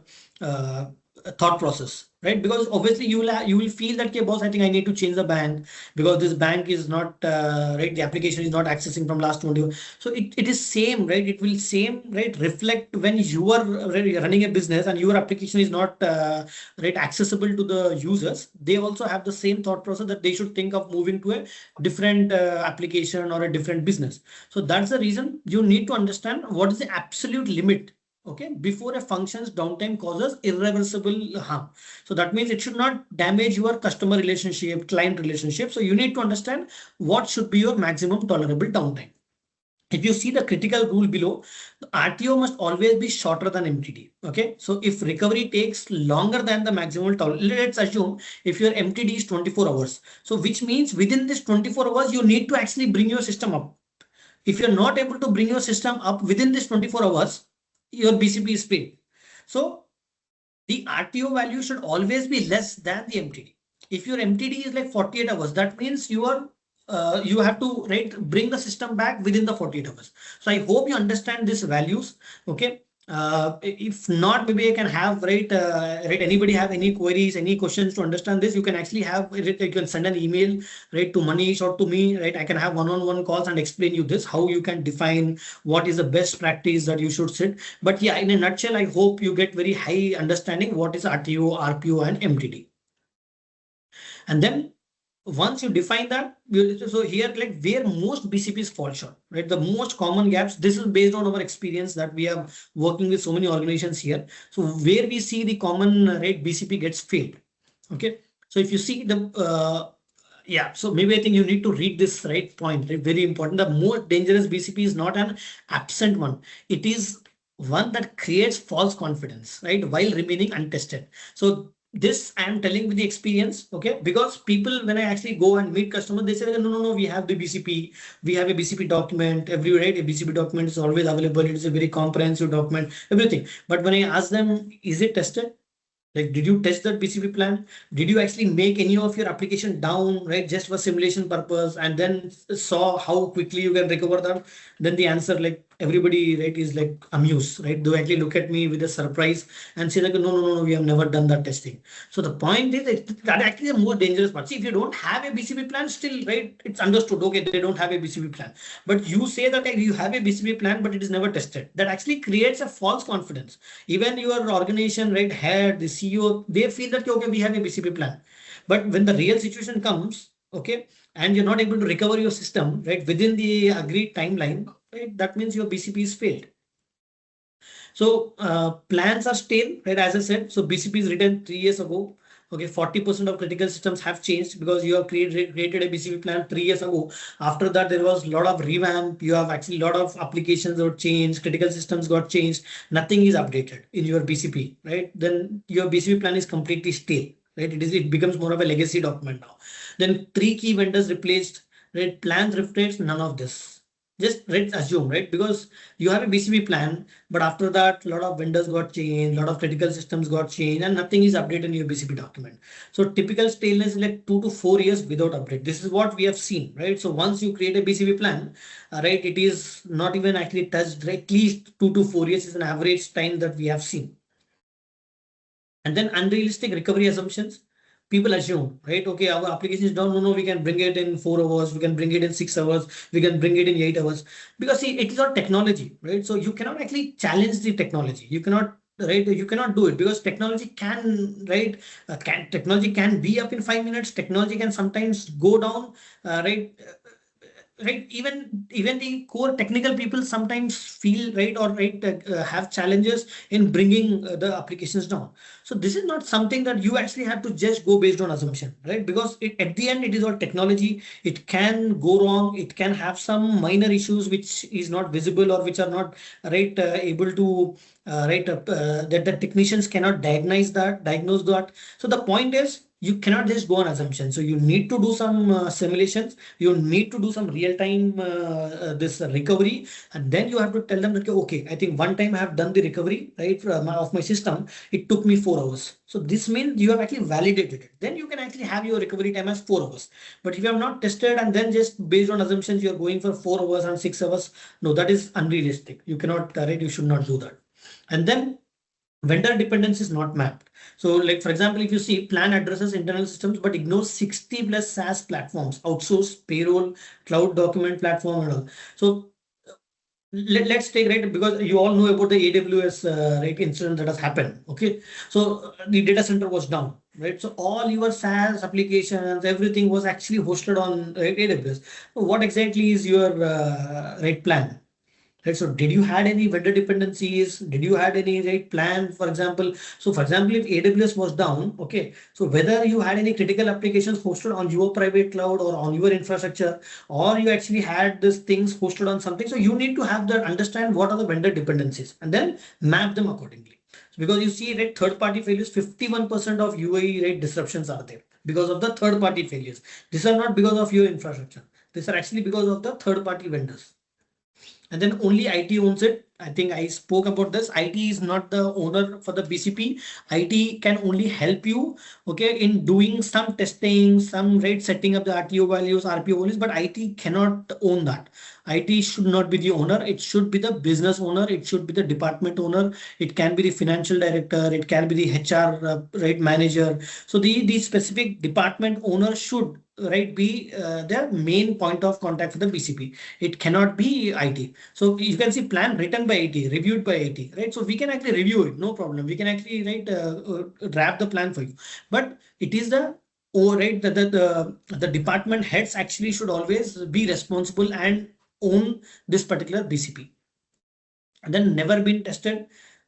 thought process, right? Because obviously you will feel that, okay, boss, I think I need to change the bank because this bank is not right. The application is not accessing from last 20. So it is same, right? It will same, right, reflect when you are running a business and your application is not accessible to the users. They also have the same thought process that they should think of moving to a different application or a different business. So that's the reason you need to understand what is the absolute limit, okay, before a function's downtime causes irreversible harm. So that means it should not damage your customer relationship, client relationship. So you need to understand what should be your maximum tolerable downtime. If you see the critical rule below, the RTO must always be shorter than MTD. Okay, so if recovery takes longer than the maximum tolerance, let's assume if your MTD is 24 hours, so which means within this 24 hours you need to actually bring your system up. If you're not able to bring your system up within this 24 hours, your BCP is failed. So the RTO value should always be less than the MTD. If your MTD is like 48 hours, that means you have to bring the system back within the 48 hours. So I hope you understand these values. Okay. If not, maybe I can have anybody have any queries, any questions to understand this, you can actually you can send an email to Manish or to me, right? I can have one-on-one calls and explain you this, how you can define what is the best practice that you should sit. But yeah, in a nutshell, I hope you get very high understanding what is RTO, RPO and MTD. And then once you define that, so here where most BCPs fall short, right? The most common gaps, this is based on our experience that we are working with so many organizations here. So where we see the common BCP gets failed. Okay. So if you see the, so maybe I think you need to read this point, right? Very important. The most dangerous BCP is not an absent one. It is one that creates false confidence, right? While remaining untested. So this I am telling with the experience, okay? Because people, when I actually go and meet customers, they say, no, we have the BCP. We have a BCP document. A BCP document is always available. It is a very comprehensive document, everything. But when I ask them, is it tested? Like, did you test that BCP plan? Did you actually make any of your application down, right, just for simulation purpose, and then saw how quickly you can recover them? Then the answer, like everybody, right, is like amused, right? They actually look at me with a surprise and say like, no, no, no, no, we have never done that testing. So the point is that actually the more dangerous part. See, if you don't have a BCP plan, still, right, it's understood. Okay, they don't have a BCP plan, but you say that like, you have a BCP plan, but it is never tested. That actually creates a false confidence. Even your organization, right, head, the CEO, they feel that, okay, we have a BCP plan. But when the real situation comes, okay, and you're not able to recover your system, right, within the agreed timeline, right, that means your BCP is failed. So plans are stale, right, as I said. So BCP is written 3 years ago. Okay, 40% of critical systems have changed because you have created a BCP plan 3 years ago. After that, there was a lot of revamp. You have actually a lot of applications got changed, critical systems got changed. Nothing is updated in your BCP, right? Then your BCP plan is completely stale, right? It becomes more of a legacy document now. Then 3 key vendors replaced, right? Plans reflects none of this. Just let's assume, right? Because you have a BCP plan, but after that, a lot of vendors got changed, a lot of critical systems got changed, and nothing is updated in your BCP document. So typical staleness is like 2 to 4 years without update. This is what we have seen, right? So once you create a BCP plan, right, it is not even actually touched, right? At least 2 to 4 years is an average time that we have seen. And then unrealistic recovery assumptions. People assume, right? Okay, our application is down. No, we can bring it in 4 hours. We can bring it in 6 hours. We can bring it in 8 hours. Because see, it is all technology, right? So you cannot actually challenge the technology. You cannot, right? You cannot do it because technology can, right? Technology can be up in 5 minutes. Technology can sometimes go down, right? Right, even the core technical people sometimes feel, right, or right, have challenges in bringing the applications down. So this is not something that you actually have to just go based on assumption, right? Because at the end it is all technology. It can go wrong. It can have some minor issues which is not visible or which are not, right, able to that the technicians cannot diagnose that. So the point is, you cannot just go on assumption. So you need to do some simulations. You need to do some real-time this recovery, and then you have to tell them that, okay, I think one time I have done the recovery, right, of my system. It took me 4 hours. So this means you have actually validated it. Then you can actually have your recovery time as 4 hours. But if you have not tested and then just based on assumptions, you are going for 4 hours and 6 hours. No, that is unrealistic. You cannot, right? You should not do that. And then vendor dependence is not mapped. So like, for example, if you see plan addresses internal systems, but ignores 60 plus SaaS platforms, outsource, payroll, cloud document platform and all. So let's take, right, because you all know about the AWS right incident that has happened. Okay, so the data center was down, right? So all your SaaS applications, everything was actually hosted on AWS. So what exactly is your right plan? Right, so did you had any vendor dependencies? Did you had any right plan, for example? So for example, if AWS was down, okay, so whether you had any critical applications hosted on your private cloud or on your infrastructure, or you actually had these things hosted on something. So you need to have that, understand what are the vendor dependencies and then map them accordingly. So because you see, right, third party failures, 51% of UAE rate disruptions are there because of the third party failures. These are not because of your infrastructure. These are actually because of the third party vendors. And then only IT owns it. I think I spoke about this. IT is not the owner for the BCP. IT can only help you, okay, in doing some testing, some, right, setting up the RTO values, RPO values, but IT cannot own that. IT should not be the owner. It should be the business owner. It should be the department owner. It can be the financial director. It can be the HR, right, manager. So the specific department owner should, right, be their main point of contact for the BCP. It cannot be IT. So you can see plan written by IT, reviewed by IT, right? So we can actually review it, no problem. We can actually, right, draft the plan for you. But it is the, oh, right, the department heads actually should always be responsible and own this particular BCP. And then never been tested,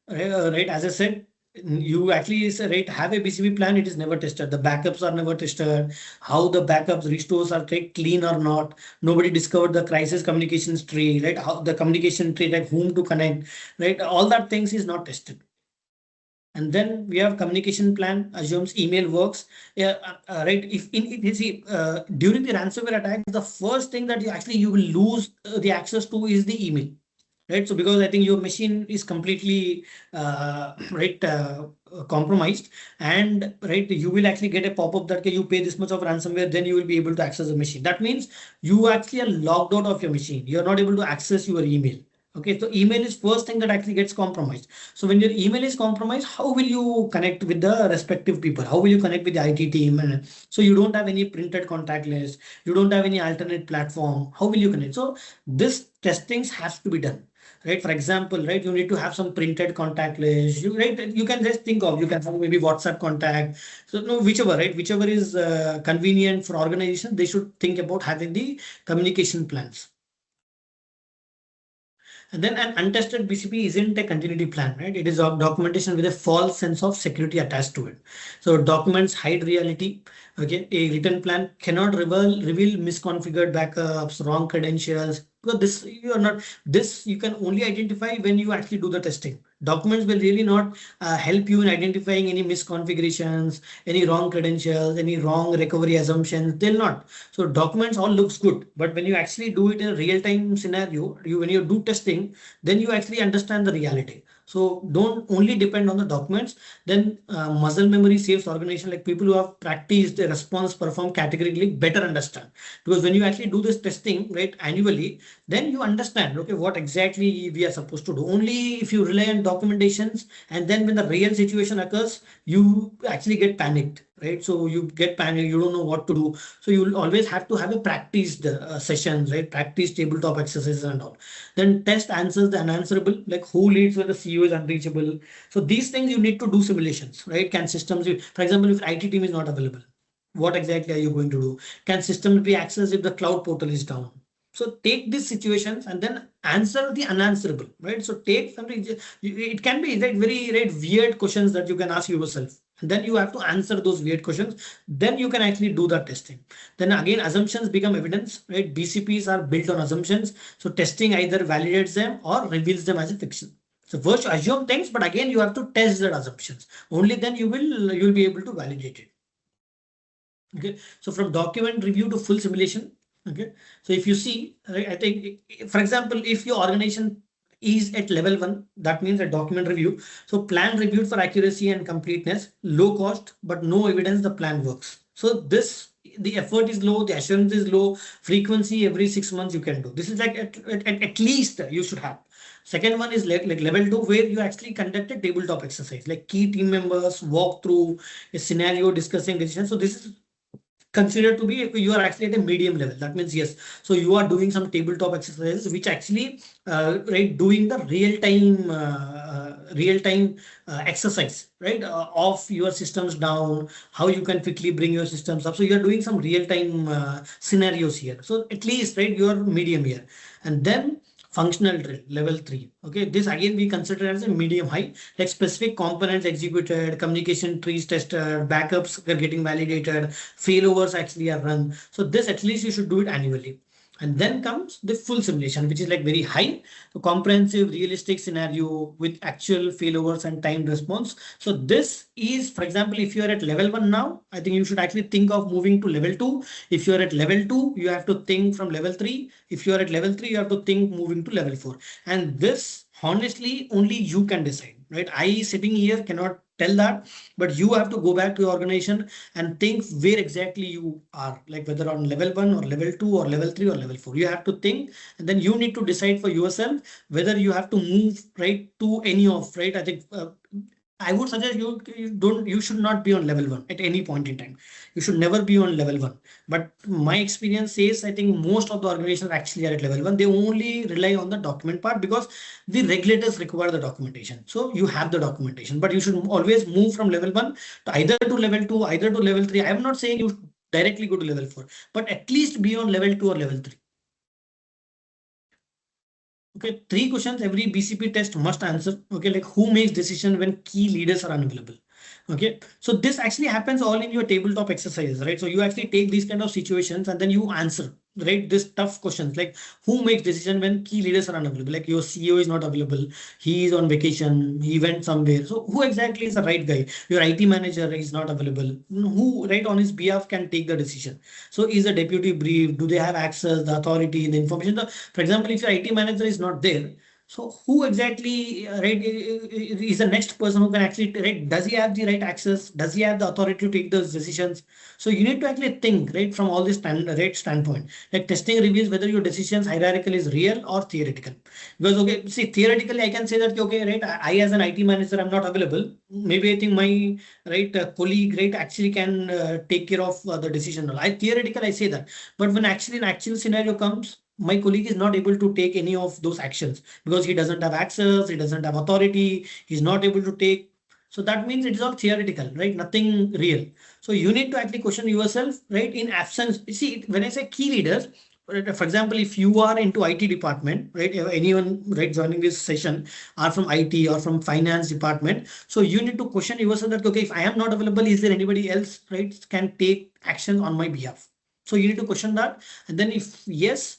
right? As I said, you actually, right, have a BCP plan, it is never tested. The backups are never tested. How the backups restores are clean or not. Nobody discovered the crisis communications tree, right? How the communication tree, like whom to connect, right? All that things is not tested. And then we have communication plan assumes email works. Yeah, right. If you see during the ransomware attack, the first thing that you will lose the access to is the email. Right, so because I think your machine is completely right compromised, and right, you will actually get a pop-up that you pay this much of ransomware, then you will be able to access the machine. That means you actually are logged out of your machine. You are not able to access your email. Okay, so email is first thing that actually gets compromised. So when your email is compromised, how will you connect with the respective people? How will you connect with the IT team? And so you don't have any printed contact list. You don't have any alternate platform. How will you connect? So this testings has to be done. Right, for example, right, you need to have some printed contact list. You can just think of, you can have maybe WhatsApp contact. So no, whichever, right, whichever is convenient for organization, they should think about having the communication plans. And then an untested BCP isn't a continuity plan, right? It is a documentation with a false sense of security attached to it. So documents hide reality. Okay, a written plan cannot reveal misconfigured backups, wrong credentials. Because this you can only identify when you actually do the testing. Documents will really not help you in identifying any misconfigurations, any wrong credentials, any wrong recovery assumptions. They'll not. So documents all looks good, but when you actually do it in a real-time scenario, when you do testing, then you actually understand the reality. So don't only depend on the documents. Then muscle memory saves organization, like people who have practiced the response perform categorically better understand. Because when you actually do this testing, right, annually, then you understand, okay, what exactly we are supposed to do. Only if you rely on documentations, and then when the real situation occurs, you actually get panicked, right? So you get panicked, you don't know what to do. So you'll always have to have a practiced sessions, right? Practice tabletop exercises and all. Then test answers the unanswerable, like who leads when the CEO is unreachable. So these things you need to do simulations, right? Can systems, for example, if IT team is not available, what exactly are you going to do? Can systems be accessed if the cloud portal is down? So take these situations and then answer the unanswerable, right? So take something, it can be like very weird questions that you can ask yourself. And then you have to answer those weird questions. Then you can actually do the testing. Then again, assumptions become evidence, right? BCPs are built on assumptions. So testing either validates them or reveals them as a fiction. So first you assume things, but again, you have to test the assumptions. Only then you'll be able to validate it. Okay. So from document review to full simulation. Okay, so if you see, right, I think, for example, if your organization is at level 1, that means a document review. So plan reviewed for accuracy and completeness, low cost, but no evidence the plan works. So the effort is low, the assurance is low, frequency every 6 months you can do. This is like at least you should have. Second one is like level 2, where you actually conduct a tabletop exercise, like key team members walk through a scenario discussing decisions. So this is considered to be, you are actually at a medium level. That means yes, so you are doing some tabletop exercises which actually right, doing the real-time exercise, right, of your systems down, how you can quickly bring your systems up. So you are doing some real-time scenarios here. So at least, right, you are medium here. And then functional drill, level 3. Okay, this again we consider as a medium high, like specific components executed, communication trees tested, backups are getting validated, failovers actually are run. So this at least you should do it annually. And then comes the full simulation, which is like very high, so comprehensive, realistic scenario with actual failovers and timed response. So this is, for example, if you're at level 1 now, I think you should actually think of moving to level 2. If you're at level 2, you have to think from level 3. If you're at level 3, you have to think moving to level 4. And this, honestly, only you can decide, right? I sitting here cannot tell that, but you have to go back to your organization and think where exactly you are, like whether on level 1 or level 2 or level 3 or level 4. You have to think, and then you need to decide for yourself whether you have to move right to any of, right? I think I would suggest you should not be on level 1 at any point in time. You should never be on level 1. But my experience says, I think most of the organizations actually are at level 1. They only rely on the document part because the regulators require the documentation. So you have the documentation, but you should always move from level 1 to either to level 2, either to level 3. I am not saying you directly go to level 4, but at least be on level 2 or level 3. Okay, 3 questions every BCP test must answer. Okay, like who makes decision when key leaders are unavailable? Okay, so this actually happens all in your tabletop exercises, right? So you actually take these kind of situations and then you answer, right, this tough questions, like who makes decision when key leaders are unavailable? Like your CEO is not available, he is on vacation, he went somewhere. So who exactly is the right guy? Your IT manager is not available. Who, right, on his behalf can take the decision? So is the deputy briefed? Do they have access, the authority, the information? For example, if your IT manager is not there, So who exactly is the next person who can actually does he have the right access? Does he have the authority to take those decisions? So you need to actually think from all this standpoint. Like testing reveals whether your decisions hierarchical is real or theoretical. Because see, theoretically I can say that I as an IT manager I'm not available. Maybe I think my colleague actually can take care of the decision. I theoretical I say that, but when actually an actual scenario comes, my colleague is not able to take any of those actions because he doesn't have access, he doesn't have authority, he's not able to take. So that means it is all theoretical, right? Nothing real. So you need to actually question yourself, right? In absence, see, when I say key leaders, for example, if you are into IT department, right? Anyone joining this session are from IT or from finance department. So you need to question yourself that, okay, if I am not available, is there anybody else, right, can take action on my behalf? So you need to question that. And then if yes,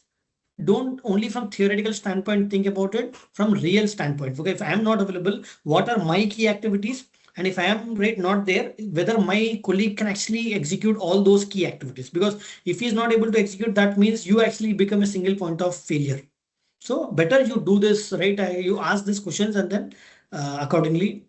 don't only from theoretical standpoint think about it from real standpoint. Okay, if I am not available, what are my key activities? And if I am not there, whether my colleague can actually execute all those key activities. Because if he is not able to execute, that means you actually become a single point of failure. So better you do this, right? You ask these questions and then accordingly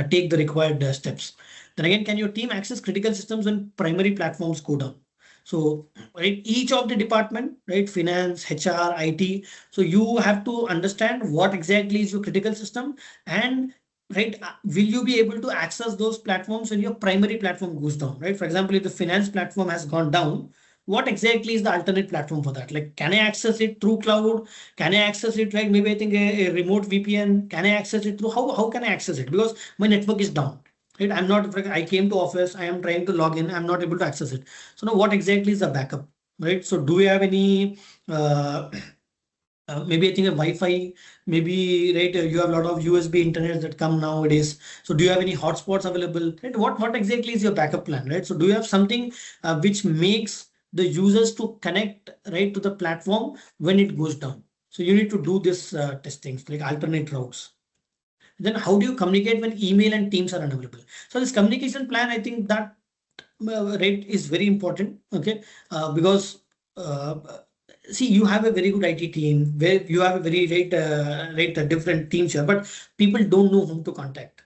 take the required steps. Then again, can your team access critical systems when primary platforms go down? So, each of the department, finance, HR, IT. So you have to understand what exactly is your critical system and will you be able to access those platforms when your primary platform goes down, right? For example, if the finance platform has gone down, what exactly is the alternate platform for that? Like, can I access it through cloud? Can I access it, maybe I think a remote VPN? Can I access it through, how can I access it? Because my network is down. Right? I'm not, I came to office, I am trying to log in, I'm not able to access it. So now what exactly is the backup, right? So do we have any, maybe I think a Wi-Fi, maybe, you have a lot of USB internet that come nowadays. So do you have any hotspots available, right? What exactly is your backup plan, right? So do you have something which makes the users to connect, to the platform when it goes down? So you need to do this testing, like alternate routes. Then how do you communicate when email and Teams are unavailable? So this communication plan, I think that is very important. Okay, because see, you have a very good IT team where you have a very different teams here, but people don't know whom to contact.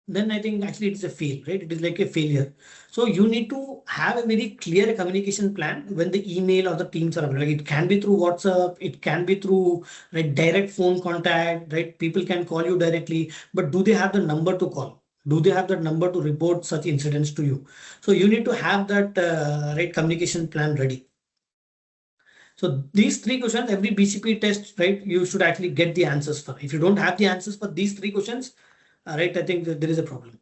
Then I think actually it's a fail, right? It is like a failure. So you need to have a very clear communication plan when the email or the teams are available. Like it can be through WhatsApp, it can be through direct phone contact, right? People can call you directly, but do they have the number to call? Do they have that number to report such incidents to you? So you need to have that communication plan ready. So these three questions, every BCP test, you should actually get the answers for. If you don't have the answers for these three questions, I think that there is a problem.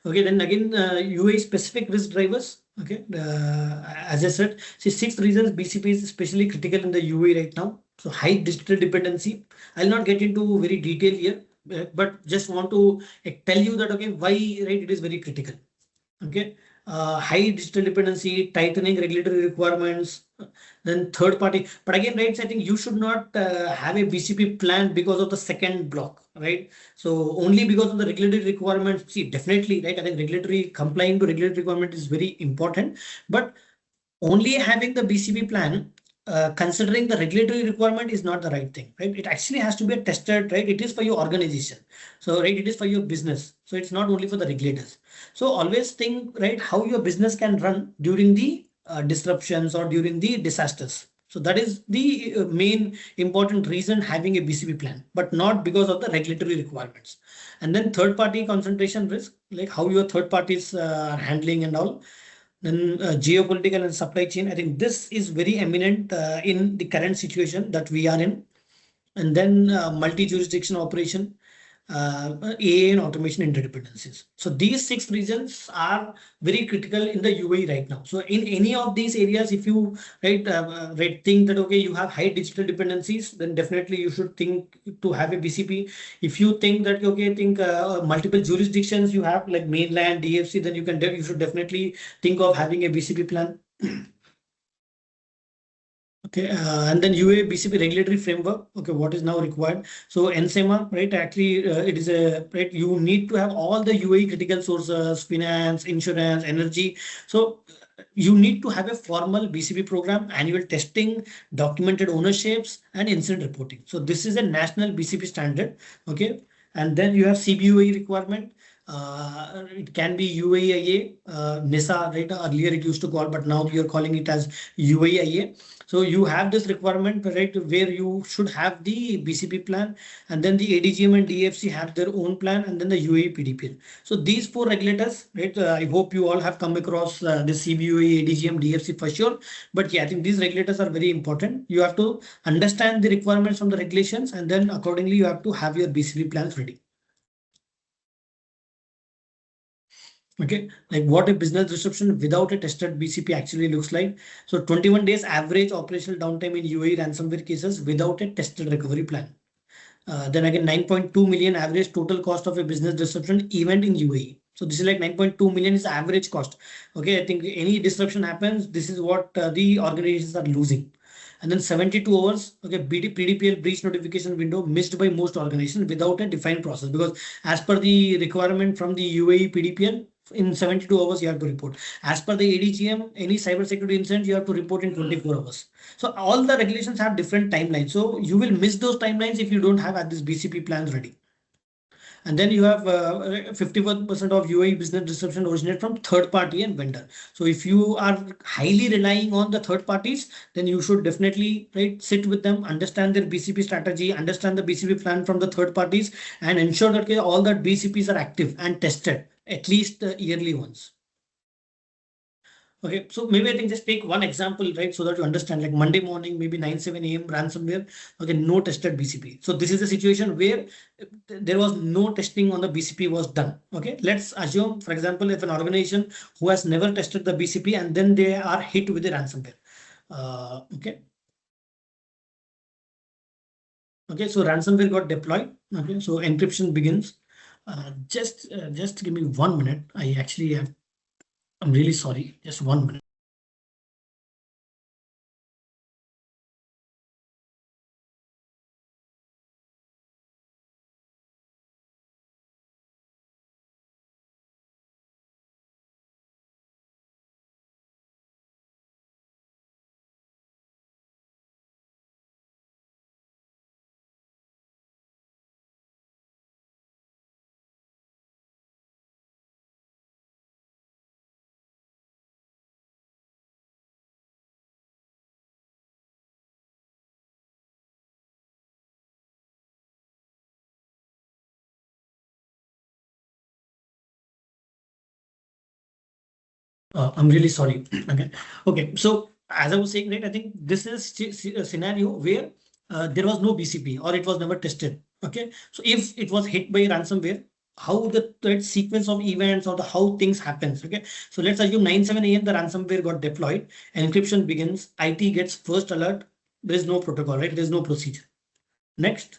Okay, then again, UAE specific risk drivers. Okay, as I said, see 6 reasons BCP is especially critical in the UAE right now. So high digital dependency. I'll not get into very detail here, but just want to tell you that why it is very critical. Okay, high digital dependency, tightening regulatory requirements, then third party. But again, I think you should not have a BCP plan because of the second block, right? So only because of the regulatory requirements. See, definitely, I think complying to regulatory requirement is very important, but only having the BCP plan considering the regulatory requirement is not the right thing, right? It actually has to be tested, right? It is for your organization. So, it is for your business. So it's not only for the regulators. So always think, how your business can run during the disruptions or during the disasters. So that is the main important reason having a BCP plan, but not because of the regulatory requirements. And then third party concentration risk, like how your third parties are handling and all. Then geopolitical and supply chain. I think this is very eminent in the current situation that we are in. And then multi-jurisdictional operation, AI and automation interdependencies. So these 6 reasons are very critical in the UAE right now. So in any of these areas, if you think that you have high digital dependencies, then definitely you should think to have a BCP. If you think that multiple jurisdictions you have like mainland, DFC, then you should definitely think of having a BCP plan. Okay, and then UAE BCP regulatory framework. Okay, what is now required? So NSEMA, right? Actually, it is a right. You need to have all the UAE critical sources, finance, insurance, energy. So you need to have a formal BCP program, annual testing, documented ownerships, and incident reporting. So this is a national BCP standard. Okay, and then you have CBUAE requirement. It can be UAEIA, NISA, right? Earlier it used to call, but now you're calling it as UAEIA. So you have this requirement, right, where you should have the BCP plan, and then the ADGM and DFC have their own plan, and then the UAE PDPL. So these four regulators, right, I hope you all have come across the CBUAE, ADGM, DFC for sure. But yeah, I think these regulators are very important. You have to understand the requirements from the regulations, and then accordingly you have to have your BCP plans ready. Okay, like what a business disruption without a tested BCP actually looks like. So 21 days average operational downtime in UAE ransomware cases without a tested recovery plan. Then again, 9.2 million average total cost of a business disruption event in UAE. So this is like 9.2 million is average cost. Okay, I think any disruption happens, this is what the organizations are losing. And then 72 hours, okay, PDPL breach notification window missed by most organizations without a defined process, because as per the requirement from the UAE PDPL, in 72 hours you have to report. As per the ADGM, any cybersecurity incident you have to report in 24 hours. So all the regulations have different timelines. So you will miss those timelines if you don't have this BCP plans ready. And then you have 51% of UAE business disruption originate from third party and vendor. So if you are highly relying on the third parties, then you should definitely sit with them, understand their BCP strategy, understand the BCP plan from the third parties, and ensure that all the BCPs are active and tested at least yearly once. Okay, so maybe I think just take one example, right, so that you understand, like Monday morning, maybe 9-7 a.m. ransomware, okay, no tested BCP. So this is a situation where there was no testing on the BCP was done. Okay, let's assume, for example, if an organization who has never tested the BCP and then they are hit with a ransomware. Okay. Okay, so ransomware got deployed. Okay, so encryption begins. Just give me 1 minute. I'm really sorry. Just 1 minute. I'm really sorry. Okay. Okay. So as I was saying, right, I think this is a scenario where there was no BCP or it was never tested. Okay. So if it was hit by ransomware, how the sequence of events or the how things happens. Okay. So let's assume 9-7 a.m. the ransomware got deployed, encryption begins, IT gets first alert. There is no protocol, right? There's no procedure. Next.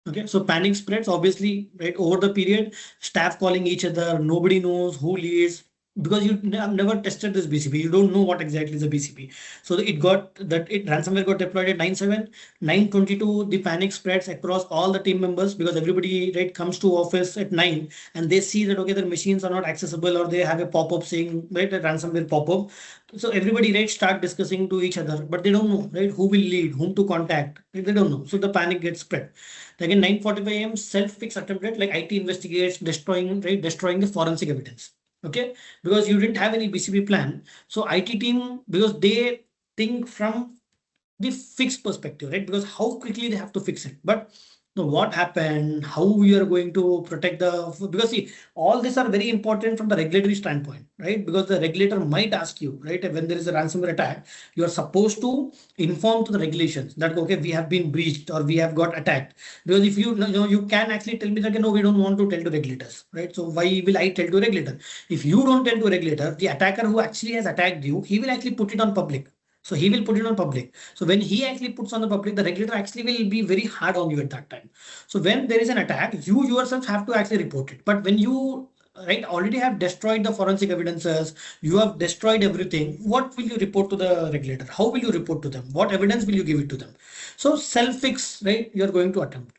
Okay, so panic spreads obviously, right, over the period, staff calling each other, nobody knows who leads, because you have never tested this BCP. You don't know what exactly is a BCP. So ransomware got deployed at 9/7, 9/22, the panic spreads across all the team members, because everybody, right, comes to office at 9 and they see that, okay, their machines are not accessible, or they have a pop-up saying, right, a ransomware pop-up. So everybody, right, start discussing to each other, but they don't know, right, who will lead, whom to contact. Right? They don't know. So the panic gets spread. Again, 9:45 a.m. self-fix attempted, like IT investigates, destroying the forensic evidence. Okay, because you didn't have any BCP plan. So IT team, because they think from the fixed perspective, right? Because how quickly they have to fix it. But what happened, how we are going to protect because see, all these are very important from the regulatory standpoint, right? Because the regulator might ask you, right, when there is a ransomware attack, you are supposed to inform to the regulations that, okay, we have been breached or we have got attacked. Because if you can actually tell me that, no, we don't want to tell to regulators, right? So why will I tell to a regulator? If you don't tell to a regulator, the attacker who actually has attacked you, he will actually put it on public. So he will put it on public. So when he actually puts on the public, the regulator actually will be very hard on you at that time. So when there is an attack, you yourself have to actually report it. But when you right, already have destroyed the forensic evidences, you have destroyed everything. What will you report to the regulator? How will you report to them? What evidence will you give it to them? So self-fix, right, you're going to attempt.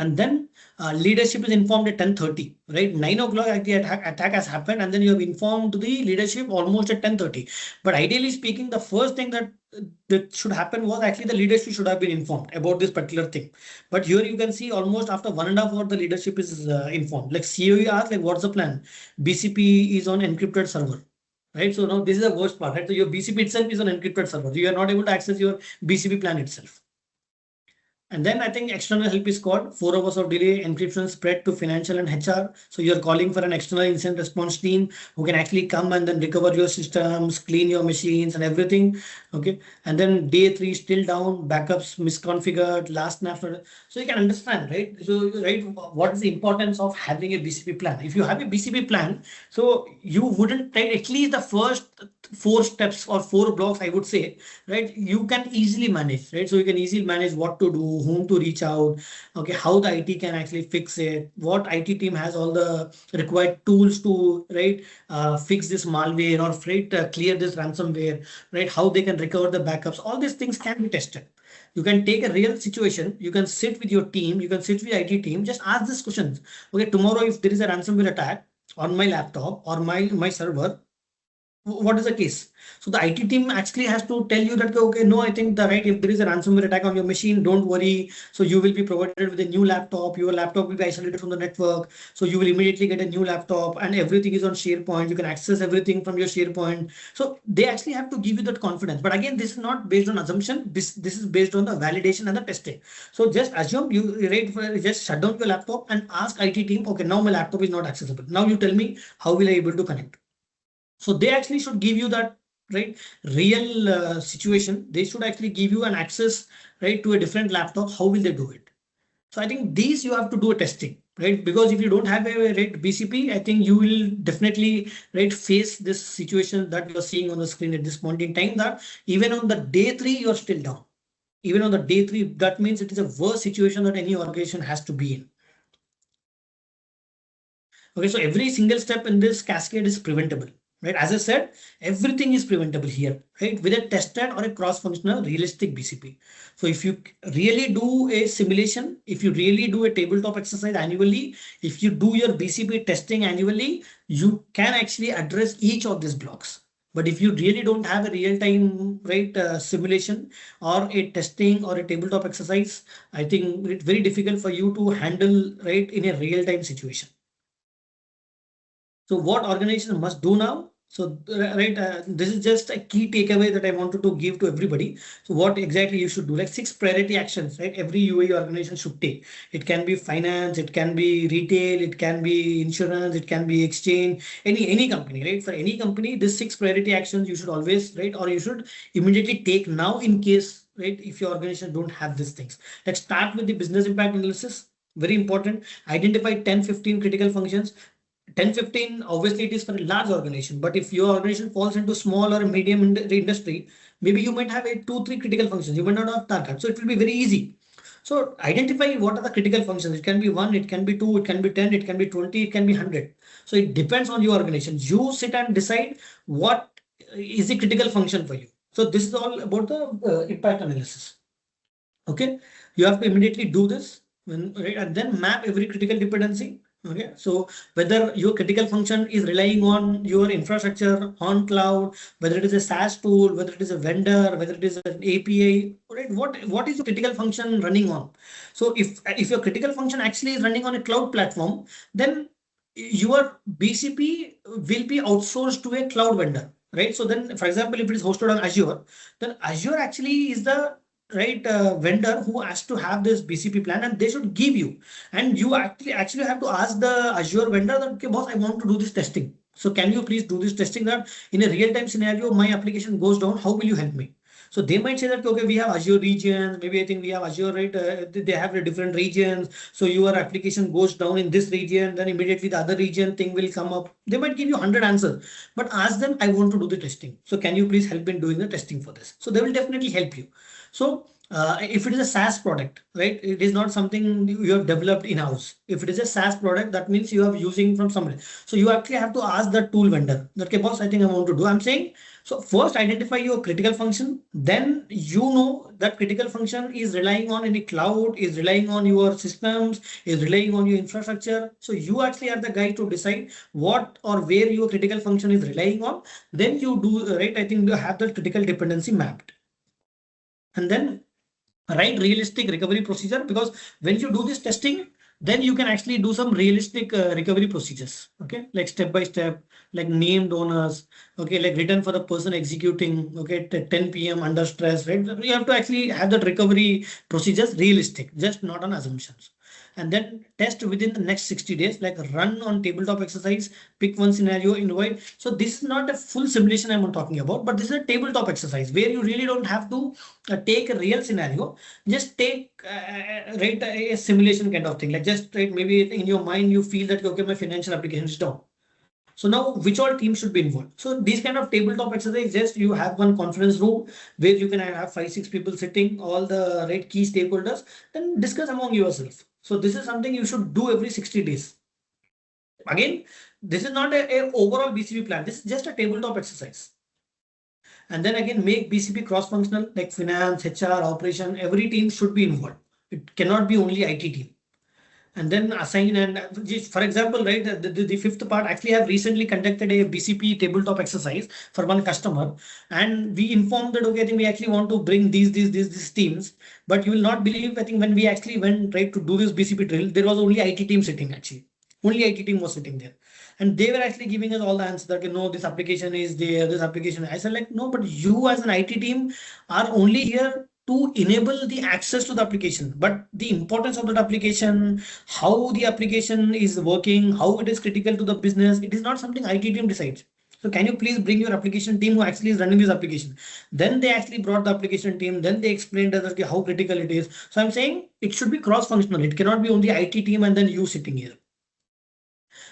And then leadership is informed at 10:30, right? 9 o'clock the attack has happened, and then you have informed the leadership almost at 10:30. But ideally speaking, the first thing that should happen was actually the leadership should have been informed about this particular thing. But here you can see almost after 1.5 hours, the leadership is informed. Like COE asked, like, what's the plan? BCP is on encrypted server. Right. So now this is the worst part, right? So your BCP itself is on encrypted server. You are not able to access your BCP plan itself. And then I think external help is called. 4 hours of delay, encryption spread to financial and HR. So you're calling for an external incident response team who can actually come and then recover your systems, clean your machines and everything. Okay. And then day 3 still down, backups misconfigured, last snapshot. So you can understand, right? So, right, what is the importance of having a BCP plan? If you have a BCP plan, so you wouldn't take at least the first 4 steps or 4 blocks, I would say, right? You can easily manage, right? So you can easily manage what to do, whom to reach out, okay, how the IT can actually fix it, what IT team has all the required tools to, right, fix this malware or clear this ransomware, right, how they can recover the backups. All these things can be tested. You can take a real situation, you can sit with your team, you can sit with the IT team, just ask these questions. Okay, tomorrow if there is a ransomware attack on my laptop or my server, what is the case? So the IT team actually has to tell you that, okay, no, I think the right, if there is a ransomware attack on your machine, don't worry. So you will be provided with a new laptop. Your laptop will be isolated from the network. So you will immediately get a new laptop and everything is on SharePoint. You can access everything from your SharePoint. So they actually have to give you that confidence. But again, this is not based on assumption. This is based on the validation and the testing. So just assume just shut down your laptop and ask IT team, okay, now my laptop is not accessible. Now you tell me, how will I able to connect? So they actually should give you that, right, real situation. They should actually give you an access, right, to a different laptop. How will they do it? So I think these you have to do a testing, right? Because if you don't have a right BCP, I think you will definitely, right, face this situation that you're seeing on the screen at this point in time, that even on the day 3, you're still down. Even on the day 3, that means it is a worse situation that any organization has to be in. Okay, so every single step in this cascade is preventable. Right, as I said, everything is preventable here, right, with a tested or a cross-functional realistic BCP. So if you really do a simulation, if you really do a tabletop exercise annually, if you do your BCP testing annually, you can actually address each of these blocks. But if you really don't have a real-time, right, simulation or a testing or a tabletop exercise, I think it's very difficult for you to handle, right, in a real-time situation. So what organizations must do now? So, right, this is just a key takeaway that I wanted to give to everybody. So what exactly you should do, like 6 priority actions, right? Every UAE organization should take. It can be finance, it can be retail, it can be insurance, it can be exchange, any company, right? For any company, these 6 priority actions you should always, right, or you should immediately take now in case, right, if your organization don't have these things. Let's start with the business impact analysis. Very important. Identify 10-15 critical functions. 10-15, obviously it is for a large organization, but if your organization falls into small or medium industry, maybe you might have 2-3 critical functions. You might not have target. So it will be very easy. So identify what are the critical functions. It can be 1, it can be 2, it can be 10, it can be 20, it can be 100. So it depends on your organization. You sit and decide what is the critical function for you. So this is all about the impact analysis. Okay, you have to immediately do this right, and then map every critical dependency. Okay, so whether your critical function is relying on your infrastructure on cloud, whether it is a SaaS tool, whether it is a vendor, whether it is an API, right? What is your critical function running on? So if your critical function actually is running on a cloud platform, then your BCP will be outsourced to a cloud vendor, right? So then, for example, if it is hosted on Azure, then Azure actually is the right vendor who has to have this BCP plan, and they should give you, and you actually have to ask the Azure vendor that, okay, boss, I want to do this testing. So can you please do this testing that in a real-time scenario, my application goes down, how will you help me? So they might say that, okay, we have Azure regions, maybe I think we have Azure, right? They have different regions. So your application goes down in this region, then immediately the other region thing will come up. They might give you 100 answers, but ask them, I want to do the testing. So can you please help in doing the testing for this? So they will definitely help you. So if it is a SaaS product, right, it is not something you have developed in-house. If it is a SaaS product, that means you are using from somebody. So you actually have to ask the tool vendor that, okay, boss, I think I want to do. I'm saying, so first identify your critical function. Then you know that critical function is relying on any cloud, is relying on your systems, is relying on your infrastructure. So you actually are the guy to decide what or where your critical function is relying on. Then you do, right, I think you have the critical dependency mapped. And then write realistic recovery procedure, because when you do this testing, then you can actually do some realistic recovery procedures. Okay, like step by step, like named owners. Okay, like written for the person executing. Okay, 10 p.m. under stress. Right, you have to actually have that recovery procedures realistic, just not on assumptions. And then test within the next 60 days, like run on tabletop exercise, pick one scenario, invite. So this is not a full simulation I'm talking about, but this is a tabletop exercise where you really don't have to take a real scenario. Just take right, a simulation kind of thing. Like just right, maybe in your mind you feel that, okay, my financial application is down. So now which all teams should be involved? So these kind of tabletop exercise, just you have one conference room where you can have 5-6 people sitting, all the right key stakeholders, then discuss among yourself. So this is something you should do every 60 days. Again, this is not a overall BCP plan. This is just a tabletop exercise. And then again, make BCP cross-functional, like finance, HR, operation, every team should be involved. It cannot be only IT team. And then assign, and for example, right, the fifth part, actually have recently conducted a BCP tabletop exercise for one customer, and we informed that, okay, I think we actually want to bring these teams, but you will not believe, I think when we actually went right to do this BCP drill, there was only IT team sitting actually. Only IT team was sitting there. And they were actually giving us all the answers that, you know, this application is there, this application. I said like, no, but you as an IT team are only here to enable the access to the application, but the importance of that application, how the application is working, how it is critical to the business, it is not something IT team decides. So can you please bring your application team who actually is running this application? Then they actually brought the application team. Then they explained us how critical it is. So I'm saying it should be cross-functional. It cannot be only IT team and then you sitting here.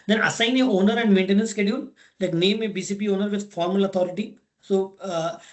Then assign a owner and maintenance schedule, like name a BCP owner with formal authority. So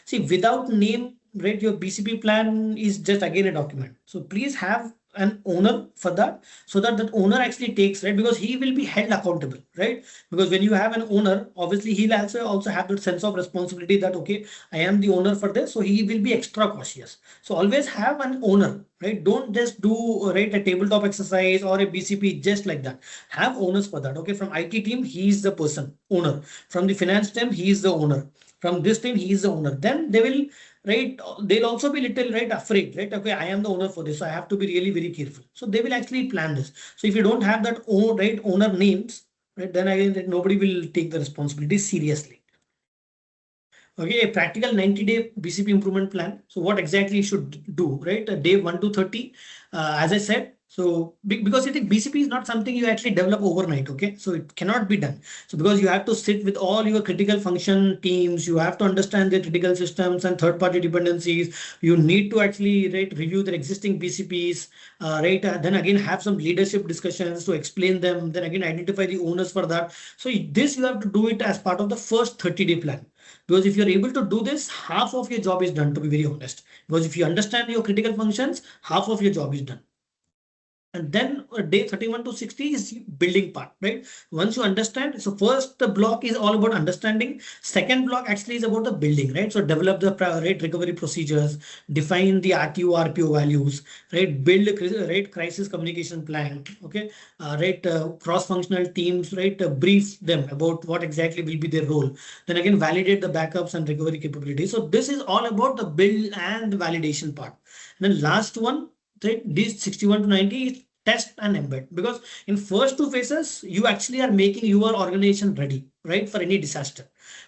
see, without name, right, your BCP plan is just again a document. So please have an owner for that, so that that owner actually takes, right, because he will be held accountable, right? Because when you have an owner, obviously he'll also have that sense of responsibility that, okay, I am the owner for this, so he will be extra cautious. So always have an owner, right? Don't just do right a tabletop exercise or a BCP just like that. Have owners for that. Okay, from IT team, he is the person owner. From the finance team, he is the owner. From this team, he is the owner. Then they will, right, they'll also be little, right, afraid, right? Okay, I am the owner for this, so I have to be really very careful. So they will actually plan this. So if you don't have that owner names, right, then again nobody will take the responsibility seriously. Okay, a practical 90-day BCP improvement plan. So what exactly you should do, right? Day 1 to 30, as I said. So because I think BCP is not something you actually develop overnight, okay? So it cannot be done. So because you have to sit with all your critical function teams, you have to understand the critical systems and third-party dependencies. You need to actually review their existing BCPs, then again have some leadership discussions to explain them. Then again identify the owners for that. So this you have to do it as part of the first 30-day plan. Because if you're able to do this, half of your job is done, to be very honest. Because if you understand your critical functions, half of your job is done. And then day 31 to 60 is building part, right? Once you understand, so first the block is all about understanding. Second block actually is about the building, right? So develop the recovery procedures, define the RTO, RPO values, right? Build a crisis communication plan, okay? Cross-functional teams, brief them about what exactly will be their role. Then again, validate the backups and recovery capabilities. So this is all about the build and the validation part. And then last one, these 61 to 90 is test and embed, because in first two phases you actually are making your organization ready, right, for any disaster.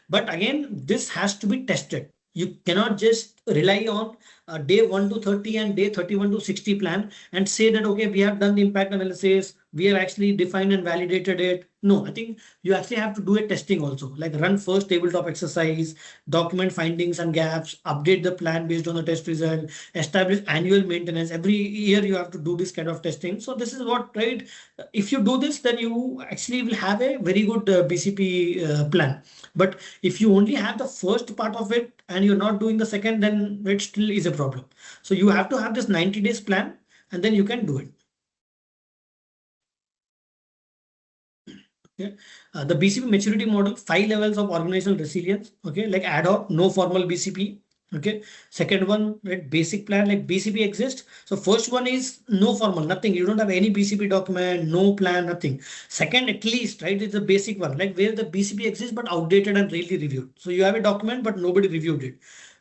But again, this has to be tested. You cannot just rely on day 1 to 30 and day 31 to 60 plan and say that, okay, we have done the impact analysis, we have actually defined and validated it. No, I think you actually have to do a testing also, like run first tabletop exercise, document findings and gaps, update the plan based on the test result, establish annual maintenance. Every year you have to do this kind of testing. So this is what, right? If you do this, then you actually will have a very good BCP plan. But if you only have the first part of it, and you're not doing the second, then it still is a problem. So you have to have this 90 days plan, and then you can do it. Okay. The BCP maturity model, 5 levels of organizational resilience. Okay, like ad hoc, no formal BCP. Okay. Second one, right, basic plan, like BCP exists. So first one is no formal, nothing. You don't have any BCP document, no plan, nothing. Second, at least, right, is the basic one, like where the BCP exists but outdated and rarely reviewed. So you have a document but nobody reviewed it.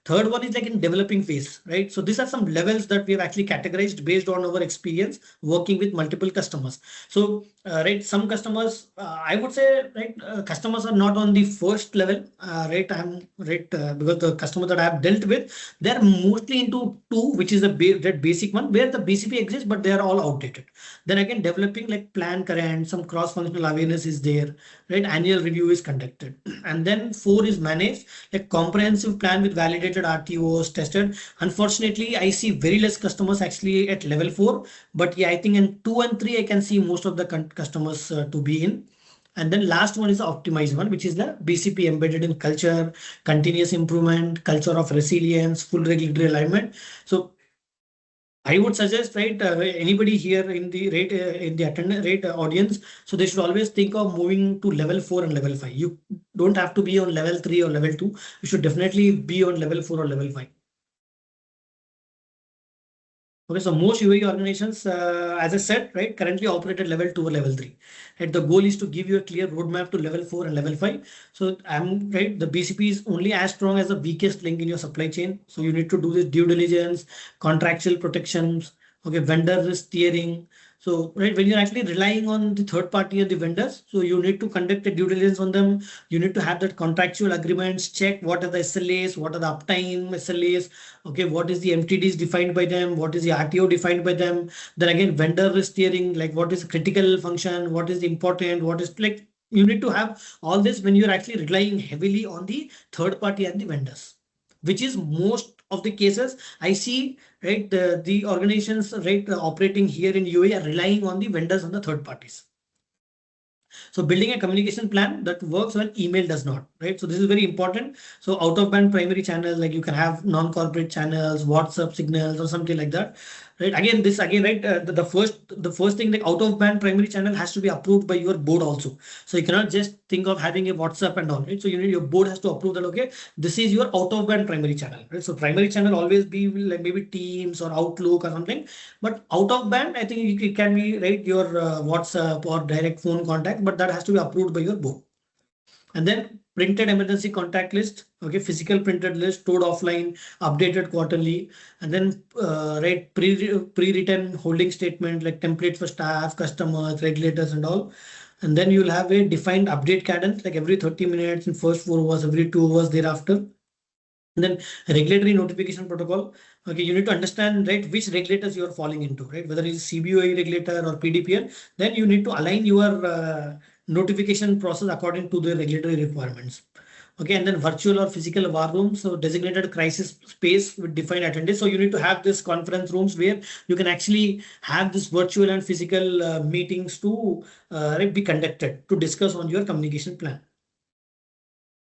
Third one is like in developing phase, right? So these are some levels that we have actually categorized based on our experience working with multiple customers. So, right, some customers, I would say, right, customers are not on the first level, right? I'm right because the customers that I have dealt with, they're mostly into 2, which is the that basic one where the BCP exists, but they are all outdated. Then again, developing like plan current, some cross-functional awareness is there, right? Annual review is conducted, and then 4 is managed, like comprehensive plan with validated RTOs tested. Unfortunately, I see very less customers actually at level 4, but yeah, I think in 2 and 3 I can see most of the customers to be in. And then last one is the optimized one, which is the BCP embedded in culture, continuous improvement, culture of resilience, full regulatory alignment. So I would suggest, right, anybody here in the rate in the attendant rate audience, so they should always think of moving to level 4 and level 5. You don't have to be on level 3 or level 2. You should definitely be on level 4 or level 5. Okay, so most UAE organizations, as I said, right, currently operate at level 2 or level 3. Right, the goal is to give you a clear roadmap to level 4 and level 5. So I'm right, the BCP is only as strong as the weakest link in your supply chain. So you need to do this due diligence, contractual protections, okay, vendor risk steering. So right, when you're actually relying on the third party or the vendors, so you need to conduct a due diligence on them. You need to have that contractual agreements, check what are the SLAs, what are the uptime SLAs, okay, what is the MTDs defined by them, what is the RTO defined by them. Then again, vendor risk steering, like what is critical function, what is important, what is like, you need to have all this when you're actually relying heavily on the third party and the vendors, which is most of the cases I see, right? The organizations, right, operating here in UAE are relying on the vendors and the third parties. So building a communication plan that works when email does not, right? So this is very important. So out of band primary channels, like you can have non-corporate channels, WhatsApp signals or something like that, right? Again, this again, right? The first thing, like out of band primary channel has to be approved by your board also. So you cannot just think of having a WhatsApp and all, right? So you need your board has to approve that, okay, this is your out of band primary channel, right? So primary channel always be like maybe Teams or Outlook or something, but out of band, I think it can be, right, your WhatsApp or direct phone contact, but that has to be approved by your board. And then printed emergency contact list, okay, physical printed list, stored offline, updated quarterly, and then right, pre-written holding statement like templates for staff, customers, regulators, and all. And then you'll have a defined update cadence, like every 30 minutes in first 4 hours, every 2 hours thereafter. And then regulatory notification protocol. Okay, you need to understand, right, which regulators you are falling into, right? Whether it's CBOE regulator or PDPL, then you need to align your notification process according to the regulatory requirements. Okay, and then virtual or physical war rooms, so designated crisis space with defined attendance. So you need to have this conference rooms where you can actually have this virtual and physical meetings to be conducted to discuss on your communication plan.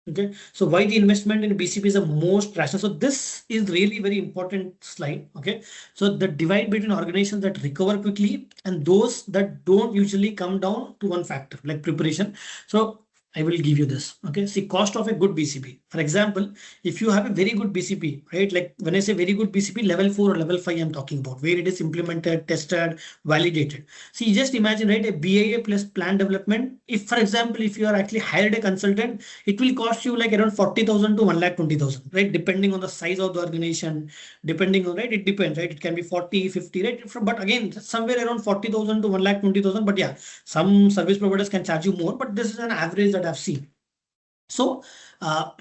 Okay, so why the investment in BCP is the most rational? So this is really very important slide. Okay, so the divide between organizations that recover quickly and those that don't usually come down to one factor like preparation. So I will give you this. Okay, see, cost of a good BCP. For example, if you have a very good BCP, right? Like when I say very good BCP, level 4 or level 5, I'm talking about where it is implemented, tested, validated. See, just imagine, right? A BAA plus plan development. If, for example, if you are actually hired a consultant, it will cost you like around 40,000 to 1,20,000, right? Depending on the size of the organization, depending on, right? It depends, right? It can be 40, 50, right? But again, somewhere around 40,000 to 1,20,000. But yeah, some service providers can charge you more, but this is an average that I've seen. So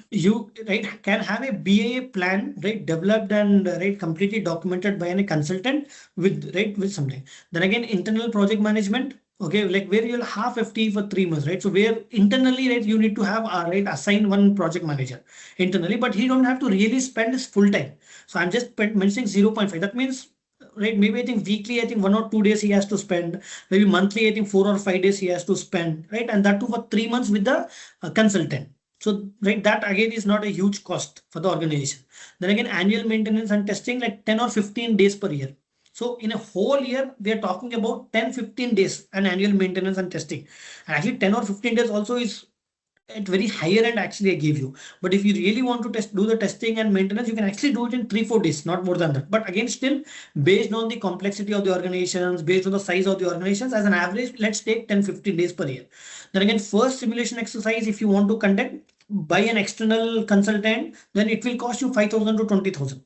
you, right, can have a BAA plan, right, developed and right, completely documented by a consultant with, right, with something. Then again, internal project management. Okay, like where you'll have FTE for 3 months, right? So where internally, right, you need to have right, assign one project manager internally, but he don't have to really spend his full time. So I'm just mentioning 0.5. That means, right, maybe I think weekly, I think 1 or 2 days he has to spend, maybe monthly, I think 4 or 5 days he has to spend, right? And that too for 3 months with the consultant. So right, that again is not a huge cost for the organization. Then again, annual maintenance and testing like 10 or 15 days per year. So in a whole year, we are talking about 10-15 days and annual maintenance and testing. And actually 10 or 15 days also is at very higher end actually I give you. But if you really want to do the testing and maintenance, you can actually do it in 3-4 days, not more than that. But again, still based on the complexity of the organizations, based on the size of the organizations, as an average, let's take 10-15 days per year. Then again, first simulation exercise, if you want to conduct by an external consultant, then it will cost you 5,000 to 20,000.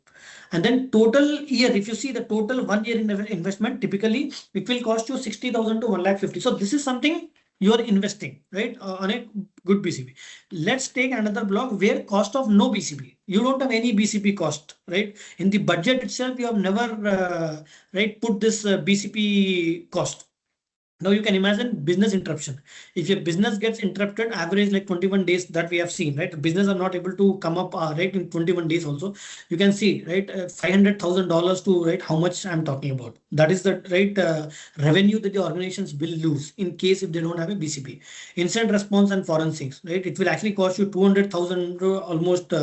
And then total year, if you see the total 1 year investment, typically it will cost you 60,000 to 1,50,000. So this is something you are investing, right, on a good BCP. Let's take another block where cost of no BCP. You don't have any BCP cost, right? In the budget itself, you have never, right, put this BCP cost. Now you can imagine business interruption. If your business gets interrupted, average like 21 days that we have seen, right? Business are not able to come up, right, in 21 days also. You can see, right, $500,000 to, right, how much I'm talking about. That is the, right, revenue that the organizations will lose in case if they don't have a BCP. Incident response and forensics, right? It will actually cost you 200,000 almost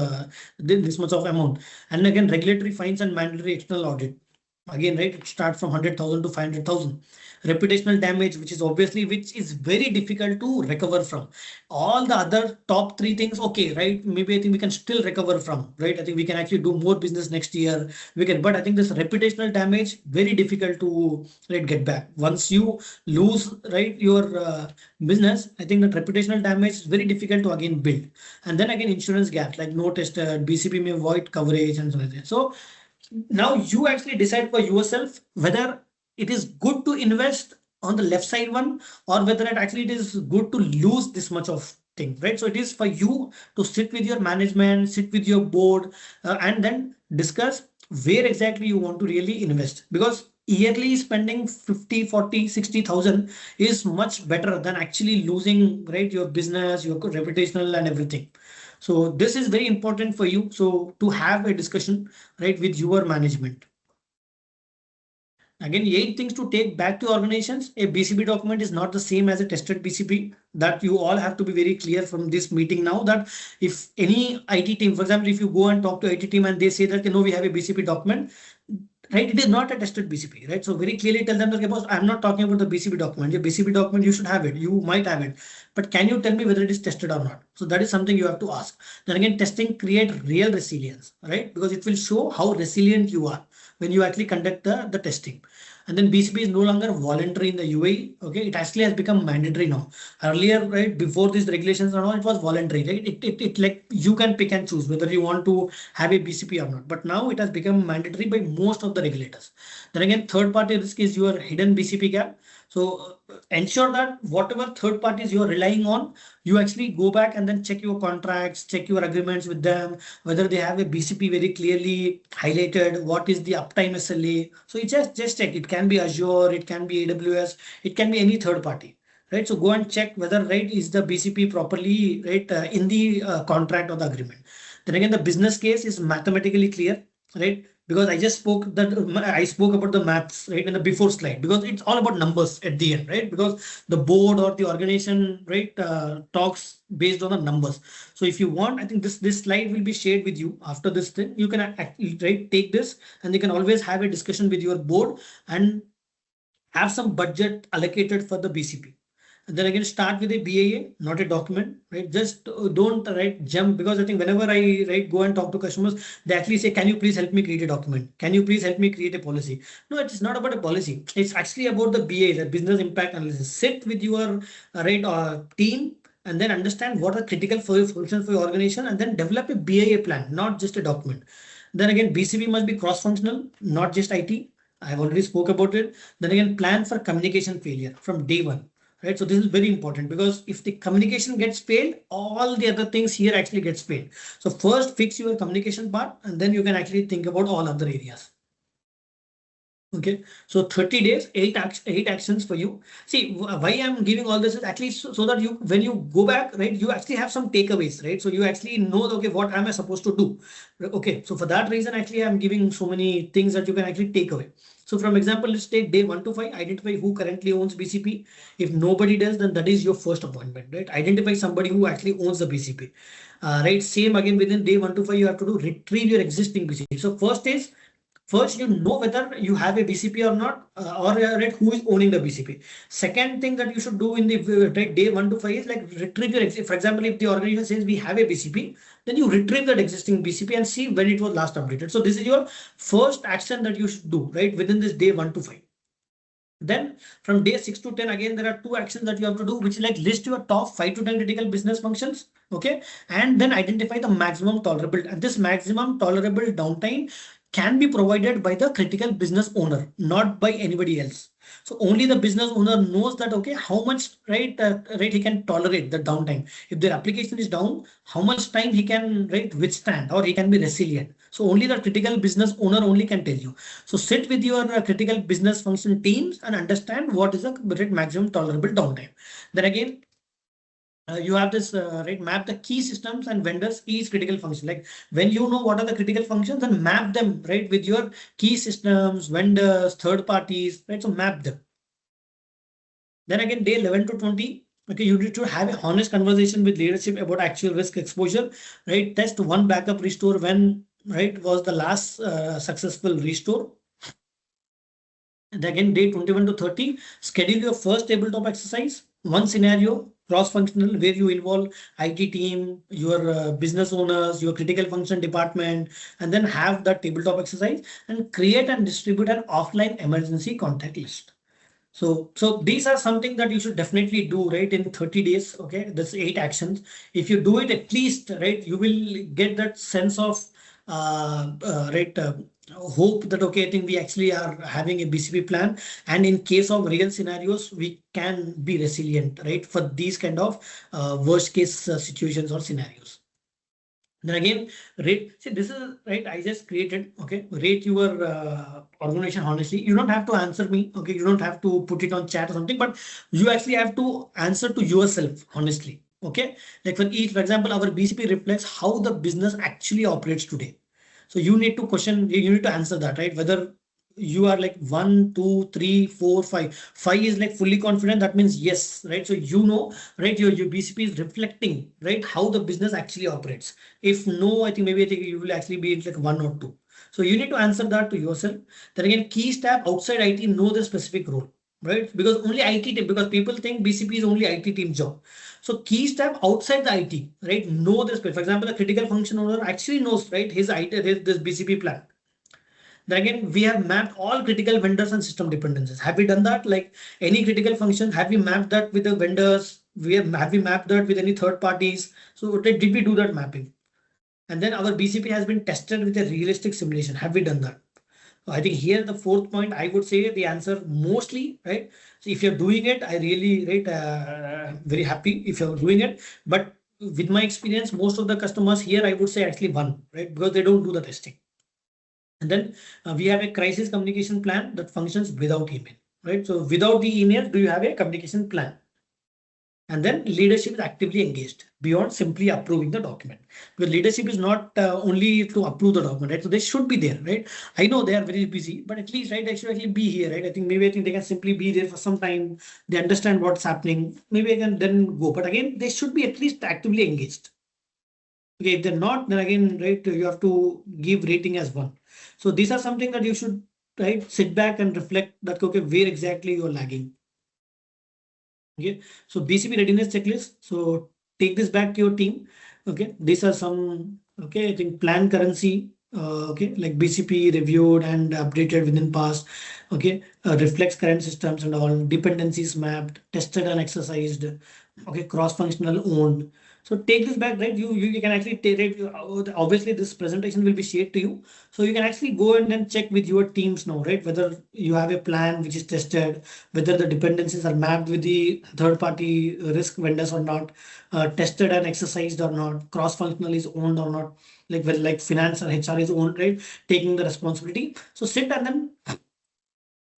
this much of amount. And again, regulatory fines and mandatory external audit. Again, right, it starts from 100,000 to 500,000. Reputational damage, which is very difficult to recover from. All the other top 3 things, okay, right? Maybe I think we can still recover from, right? I think we can actually do more business next year. But I think this reputational damage, very difficult to, right, get back. Once you lose, right, your business, I think that reputational damage is very difficult to again build. And then again, insurance gaps, like no tested, BCP may void coverage and so on. So now you actually decide for yourself whether it is good to invest on the left side one, or whether it is good to lose this much of thing, right? So it is for you to sit with your management, sit with your board, and then discuss where exactly you want to really invest, because yearly spending 50, 40, 60,000 is much better than actually losing, right, your business, your reputational and everything. So this is very important for you. So to have a discussion, right, with your management. Again, 8 things to take back to organizations. A BCP document is not the same as a tested BCP. That you all have to be very clear from this meeting now, that if any IT team, for example, if you go and talk to IT team and they say that, we have a BCP document, right, it is not a tested BCP, right? So very clearly tell them that, boss, I'm not talking about the BCP document. Your BCP document, you should have it. You might have it, but can you tell me whether it is tested or not? So that is something you have to ask. Then again, testing create real resilience, right? Because it will show how resilient you are when you actually conduct the testing. And then BCP is no longer voluntary in the UAE. Okay, it actually has become mandatory now. Earlier, right, before these regulations and all, it was voluntary, right? It like you can pick and choose whether you want to have a BCP or not. But now it has become mandatory by most of the regulators. Then again, third party risk is your hidden BCP gap. So ensure that whatever third parties you are relying on, you actually go back and then check your contracts, check your agreements with them, whether they have a BCP very clearly highlighted, what is the uptime SLA. So you just check. It can be Azure, it can be AWS, it can be any third party, right? So go and check whether, right, is the BCP properly, right, in the contract or the agreement. Then again, the business case is mathematically clear, right? Because I spoke about the maths, right, in the before slide, because it's all about numbers at the end, right? Because the board or the organization, right, talks based on the numbers. So if you want, I think this slide will be shared with you after this thing. You can actually, right, take this and you can always have a discussion with your board and have some budget allocated for the BCP. And then again, start with a BAA, not a document, right? Just don't, right, jump, because I think whenever I, right, go and talk to customers, they actually say, can you please help me create a document? Can you please help me create a policy? No, it's not about a policy. It's actually about the BA, the business impact analysis. Sit with your team and then understand what are critical functions for your organization, and then develop a BAA plan, not just a document. Then again, BCP must be cross-functional, not just IT. I've already spoke about it. Then again, plan for communication failure from day one. Right, so this is very important, because if the communication gets failed, all the other things here actually gets failed. So first fix your communication part, and then you can actually think about all other areas. Okay, so 30 days, eight actions for you. See, why I'm giving all this is at least so that you, when you go back, right, you actually have some takeaways, right? So you actually know, okay, what am I supposed to do? Okay, so for that reason, actually, I'm giving so many things that you can actually take away. So from example, let's take day 1 to 5, identify who currently owns BCP. If nobody does, then that is your first appointment, right? Identify somebody who actually owns the BCP. Right, same again within day 1 to 5, you have to do retrieve your existing BCP. So first, you know whether you have a BCP or not, or right, who is owning the BCP. Second thing that you should do in the right, day 1 to 5 is like retrieve your for example, if the organization says we have a BCP, then you retrieve that existing BCP and see when it was last updated. So this is your first action that you should do, right, within this day 1 to 5. Then from day 6 to 10, again, there are two actions that you have to do, which is like list your top 5 to 10 critical business functions. Okay. And then identify the maximum tolerable. And this maximum tolerable downtime can be provided by the critical business owner, not by anybody else. So only the business owner knows that, okay, how much, right, right, he can tolerate the downtime. If their application is down, how much time he can, right, withstand, or he can be resilient. So only the critical business owner only can tell you. So sit with your critical business function teams and understand what is the maximum tolerable downtime. Then again, you have this right, map the key systems and vendors each critical function. Like when you know what are the critical functions, then map them right with your key systems, vendors, third parties, right? So map them. Then again, day 11 to 20. Okay, you need to have a honest conversation with leadership about actual risk exposure, right? Test one backup restore when, right, was the last successful restore. And again, day 21 to 30, schedule your first tabletop exercise, one scenario, cross-functional, where you involve IT team, your business owners, your critical function department, and then have that tabletop exercise and create and distribute an offline emergency contact list. So these are something that you should definitely do, right, in 30 days. Okay, that's 8 actions. If you do it at least, right, you will get that sense of right, hope that, okay, I think we actually are having a BCP plan, and in case of real scenarios, we can be resilient, right, for these kind of worst case situations or scenarios. Then again, rate. See, this is right. I just created. Okay, rate your organization honestly. You don't have to answer me. Okay, you don't have to put it on chat or something, but you actually have to answer to yourself honestly. Okay, like for each, for example, our BCP reflects how the business actually operates today. So you need to question. You need to answer that, right? Whether you are like 1, 2, 3, 4, 5. 5 is like fully confident. That means yes, right? So you know, right? Your BCP is reflecting, right, how the business actually operates. If no, I think you will actually be like 1 or 2. So you need to answer that to yourself. Then again, key staff outside IT know the specific role, right? Because only IT team, because people think BCP is only IT team job. So key staff outside the IT, right, know this. For example, a critical function owner actually knows, right, his IT, this BCP plan. Then again, we have mapped all critical vendors and system dependencies. Have we done that? Like any critical function, have we mapped that with the vendors? Have we mapped that with any third parties? So did we do that mapping? And then our BCP has been tested with a realistic simulation. Have we done that? So I think here the fourth point, I would say the answer mostly, right? So if you're doing it, I really, right, very happy if you're doing it. But with my experience, most of the customers here, I would say actually 1, right? Because they don't do the testing. And then we have a crisis communication plan that functions without email, right? So without the email, do you have a communication plan? And then leadership is actively engaged beyond simply approving the document, because leadership is not only to approve the document, right? So they should be there, right? I know they are very busy, but at least, right, they should actually be here, right? I think they can simply be there for some time. They understand what's happening. Maybe I can then go, but again, they should be at least actively engaged. Okay, if they're not, then again, right, you have to give rating as 1. So these are something that you should, right, sit back and reflect that, okay, where exactly you're lagging. Okay, so BCP readiness checklist. So take this back to your team. Okay, these are some, okay, I think plan currency. Okay, like BCP reviewed and updated within past. Okay, reflects current systems and all, dependencies mapped, tested and exercised. Okay, cross-functional owned. So take this back, right? You can actually take it. Obviously, this presentation will be shared to you. So you can actually go and then check with your teams now, right? Whether you have a plan which is tested, whether the dependencies are mapped with the third-party risk vendors or not, tested and exercised or not, cross-functional is owned or not, like finance and HR is owned, right? Taking the responsibility. So sit and then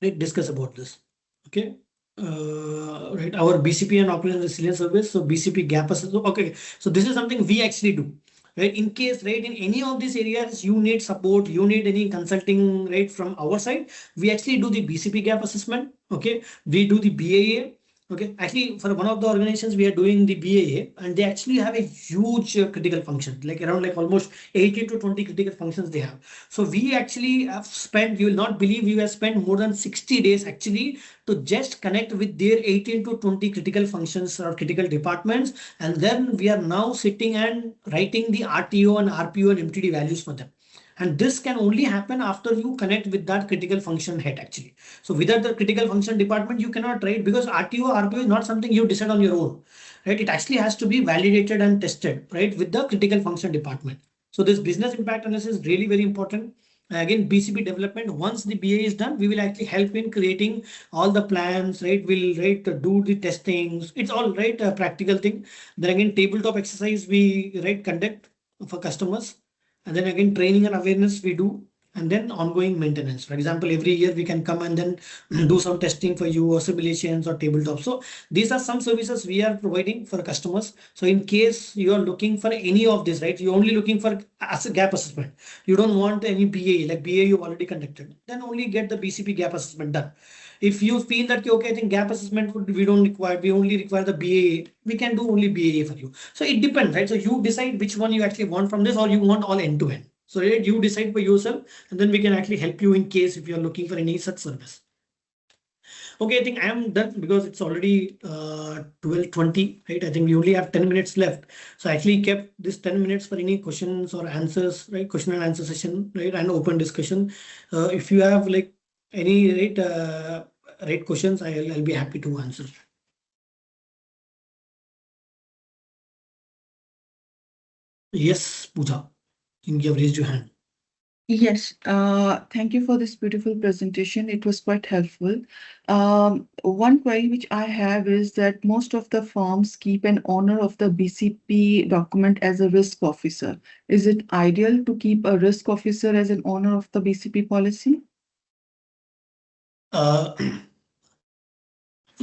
right, discuss about this. Okay. Right, our BCP and operational resilience service. So BCP gap assessment. Okay, so this is something we actually do. Right, in case, right, in any of these areas you need support, you need any consulting, right, from our side, we actually do the BCP gap assessment. Okay, we do the BAA. Okay, actually for one of the organizations we are doing the BAA, and they actually have a huge critical function, like around like almost 18 to 20 critical functions they have. So we actually have spent, you will not believe, we have spent more than 60 days actually to just connect with their 18 to 20 critical functions or critical departments. And then we are now sitting and writing the RTO and RPO and MTD values for them. And this can only happen after you connect with that critical function head actually. So without the critical function department, you cannot write, because RTO, RPO is not something you decide on your own, right? It actually has to be validated and tested, right, with the critical function department. So this business impact analysis is really very important. Again, BCP development, once the BA is done, we will actually help in creating all the plans, right? We'll do the testings. It's all right, a practical thing. Then again, tabletop exercise we conduct for customers. And then again, training and awareness we do. And then ongoing maintenance. For example, every year we can come and then do some testing for you, or simulations or tabletop. So these are some services we are providing for customers. So in case you are looking for any of this, right, you're only looking for as a gap assessment. You don't want any BA, like BA you've already conducted, then only get the BCP gap assessment done. If you feel that, okay, I think gap assessment we don't require, we only require the BAA, we can do only BAA for you. So it depends, right? So you decide which one you actually want from this, or you want all end to end. So right, you decide for yourself, and then we can actually help you in case if you're looking for any such service. Okay, I think I am done because it's already 12:20, right? I think we only have 10 minutes left. So I actually kept this 10 minutes for any questions or answers, right? Question and answer session, right? And open discussion. If you have like any right questions, I'll be happy to answer. Yes, Pooja, you have raised your hand. Yes, thank you for this beautiful presentation. It was quite helpful. One query which I have is that most of the firms keep an owner of the BCP document as a risk officer. Is it ideal to keep a risk officer as an owner of the BCP policy?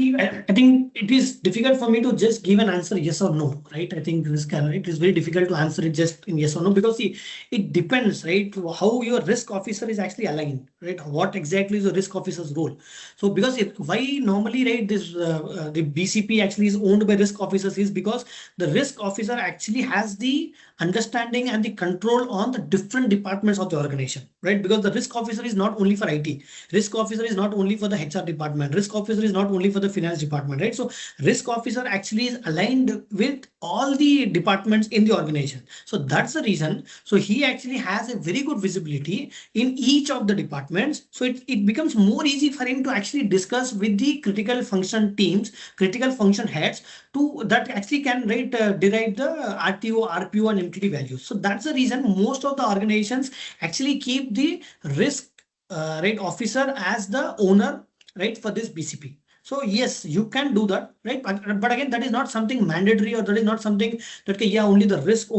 I think it is difficult for me to just give an answer yes or no, right? I think this it is very difficult to answer it just in yes or no, because see, it depends, right? How your risk officer is actually aligned, right? What exactly is the risk officer's role? So because why normally, right, this the BCP actually is owned by risk officers is because the risk officer actually has the understanding and the control on the different departments of the organization, right? Because the risk officer is not only for IT, risk officer is not only for the HR department, risk officer is not only for the finance department, right? So risk officer actually is aligned with all the departments in the organization. So that's the reason. So he actually has a very good visibility in each of the departments. So it becomes more easy for him to actually discuss with the critical function teams, critical function heads, to that actually can derive the RTO, RPO and MTD values. So that's the reason most of the organizations actually keep the risk officer as the owner, right, for this BCP. So yes, you can do that, right? But again, that is not something mandatory, or that is not something that only the risk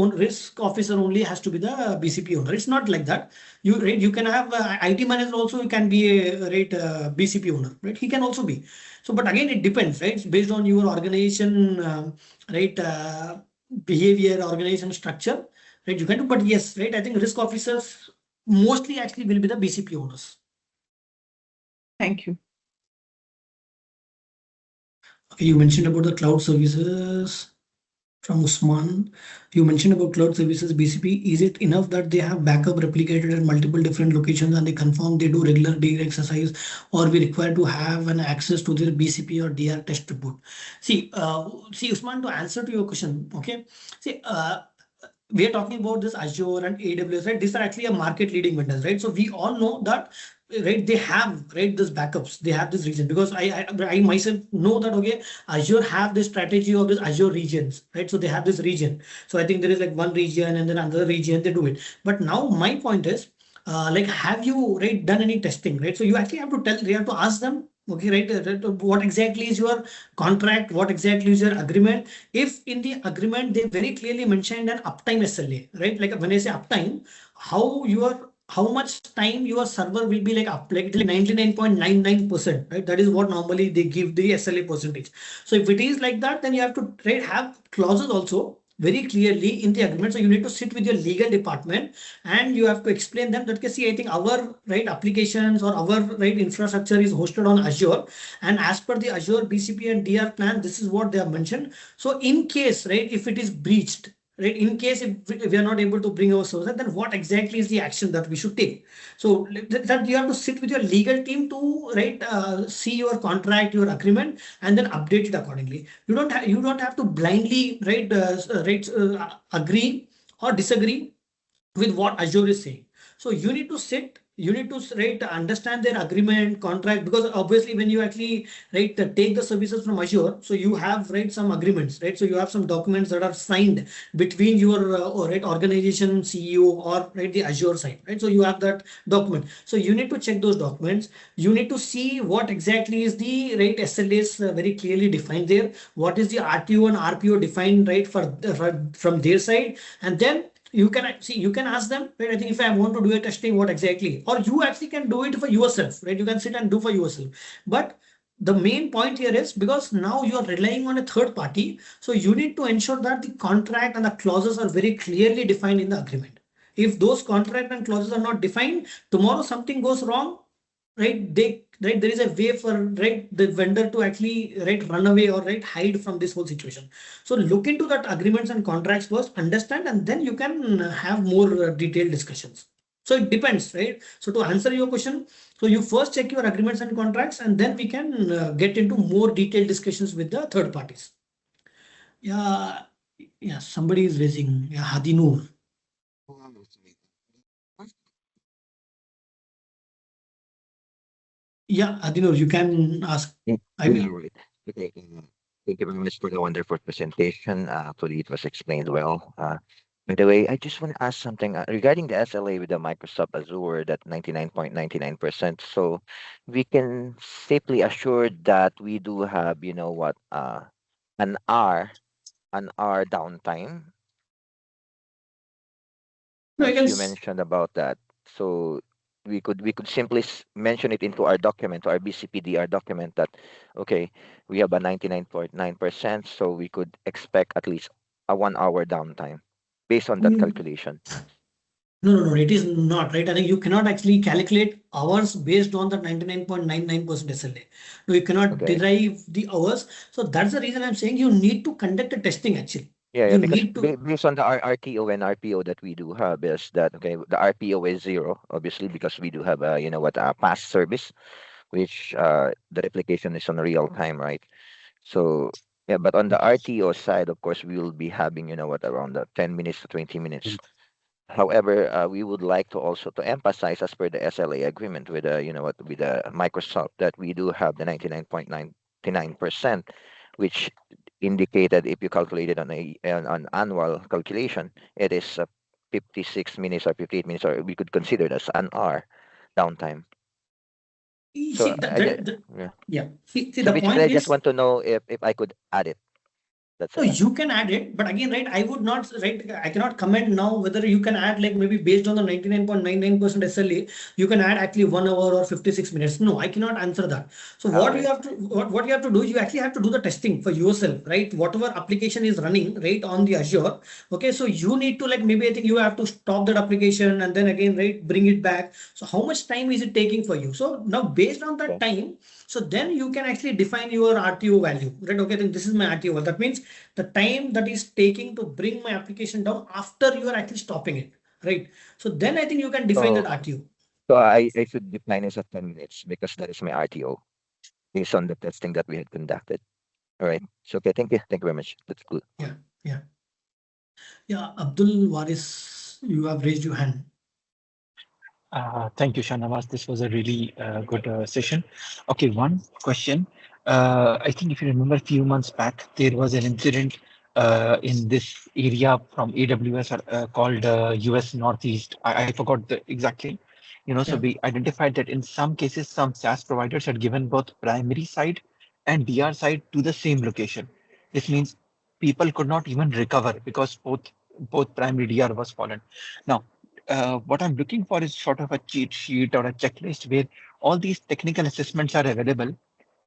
officer only has to be the BCP owner. It's not like that. You can have IT manager also. You can be a BCP owner, right? He can also be. So, but again, it depends, right? It's based on your organization, behavior, organization structure, right? You can do, but yes, right? I think risk officers mostly actually will be the BCP owners. Thank you. Okay, you mentioned about the cloud services from Usman. You mentioned about cloud services BCP. Is it enough that they have backup replicated at multiple different locations and they confirm they do regular DR exercise, or we require to have an access to their BCP or DR test report? See, Usman, to answer to your question, okay. See, we are talking about this Azure and AWS, right? These are actually a market leading vendors, right? So we all know that, right, they have this backups, they have this region, because I myself know that, okay, Azure have this strategy of this Azure regions, right? So they have this region. So I think there is like one region and then another region, they do it. But now my point is, have you done any testing, right? So you actually have to ask them, okay, right, what exactly is your contract, what exactly is your agreement? If in the agreement they very clearly mentioned an uptime SLA, right? Like when I say uptime, how your how much time your server will be like up, like 99.99%, right? That is what normally they give the SLA percentage. So if it is like that, then you have to, right, have clauses also very clearly in the agreement. So you need to sit with your legal department and you have to explain them that, okay, see, I think our right applications or our right infrastructure is hosted on Azure, and as per the Azure BCP and DR plan, this is what they have mentioned. So in case, right, if it is breached, right, in case if we are not able to bring our service, then what exactly is the action that we should take? So that you have to sit with your legal team to, right, see your contract, your agreement, and then update it accordingly. You don't have to blindly, right, agree or disagree with what Azure is saying. So you need to sit, you need to, right, understand their agreement, contract, because obviously when you actually, right, take the services from Azure, so you have, right, some agreements, right? So you have some documents that are signed between your right, organization, CEO, or right, the Azure side, right? So you have that document. So you need to check those documents. You need to see what exactly is the right SLAs very clearly defined there. What is the RTO and RPO defined, right, from their side, and then you can see, you can ask them, right? I think if I want to do a testing, what exactly, or you actually can do it for yourself, right? You can sit and do for yourself. But the main point here is because now you are relying on a third party, so you need to ensure that the contract and the clauses are very clearly defined in the agreement. If those contract and clauses are not defined, tomorrow something goes wrong, right? Right, there is a way for, right, the vendor to actually, right, run away or, right, hide from this whole situation. So look into that agreements and contracts first, understand, and then you can have more detailed discussions. So it depends, right? So to answer your question, so you first check your agreements and contracts, and then we can get into more detailed discussions with the third parties. Yeah, yeah, somebody is raising. Yeah, Hadi Noor. Yeah, Hadi Noor, you can ask. I will. Right. Okay. Thank you very much for the wonderful presentation. Actually, it was explained well. By the way, I just want to ask something regarding the SLA with the Microsoft Azure, that 99.99%. So we can safely assure that we do have, you know what, an hour, downtime, No, I as can. you mentioned about that. So we could simply mention it into our document, our BCPDR document, that okay, we have a 99.9%, so we could expect at least a 1 hour downtime based on that calculation. No, it is not, right? I think you cannot actually calculate hours based on the 99.99% SLA. No, you cannot Okay. derive the hours. So that's the reason I'm saying you need to conduct a testing actually. Yeah, You because need to. based on the RTO and RPO that we do have, is that okay? The RPO is 0, obviously, because we do have a, you know what, a past service, which the replication is on real time, right? So yeah, but on the RTO side, of course, we will be having, you know what, around the 10 minutes to 20 minutes. However, we would like to also to emphasize, as per the SLA agreement with you know what, with Microsoft, that we do have the 99.99%, which indicated if you calculate it on an annual calculation, it is 56 minutes or 58 minutes, or we could consider it as an hour downtime. See, So yeah. yeah. See, So the basically, point I just is. want to know if I could add it. That's So it. you can add it, but again, right, I would not, right, I cannot comment now whether you can add, like, maybe based on the 99.99% SLA, you can add actually 1 hour or 56 minutes. No, I cannot answer that. So what you have to, what you have to do, you actually have to do the testing for yourself, right? Whatever application is running, right, on the Azure. Okay, so you need to, like, maybe I think you have to stop that application and then again, right, bring it back. So how much time is it taking for you? So now based on that time, so then you can actually define your RTO value, right? Okay, then this is my RTO. That means the time that is taking to bring my application down after you are actually stopping it, right? So then I think you can define that RTO. So I should define it as 10 minutes because that is my RTO based on the testing that we had conducted. All right. So okay, thank you. Thank you very much. That's good. Yeah, Abdul Waris, you have raised your hand. Thank you, Shahnawaz. This was a really good session. Okay, one question. I think if you remember a few months back, there was an incident in this area from AWS called US Northeast. I forgot exactly. So we identified that in some cases, some SaaS providers had given both primary side and DR side to the same location. This means people could not even recover because both primary DR was fallen. Now, what I'm looking for is sort of a cheat sheet or a checklist where all these technical assessments are available.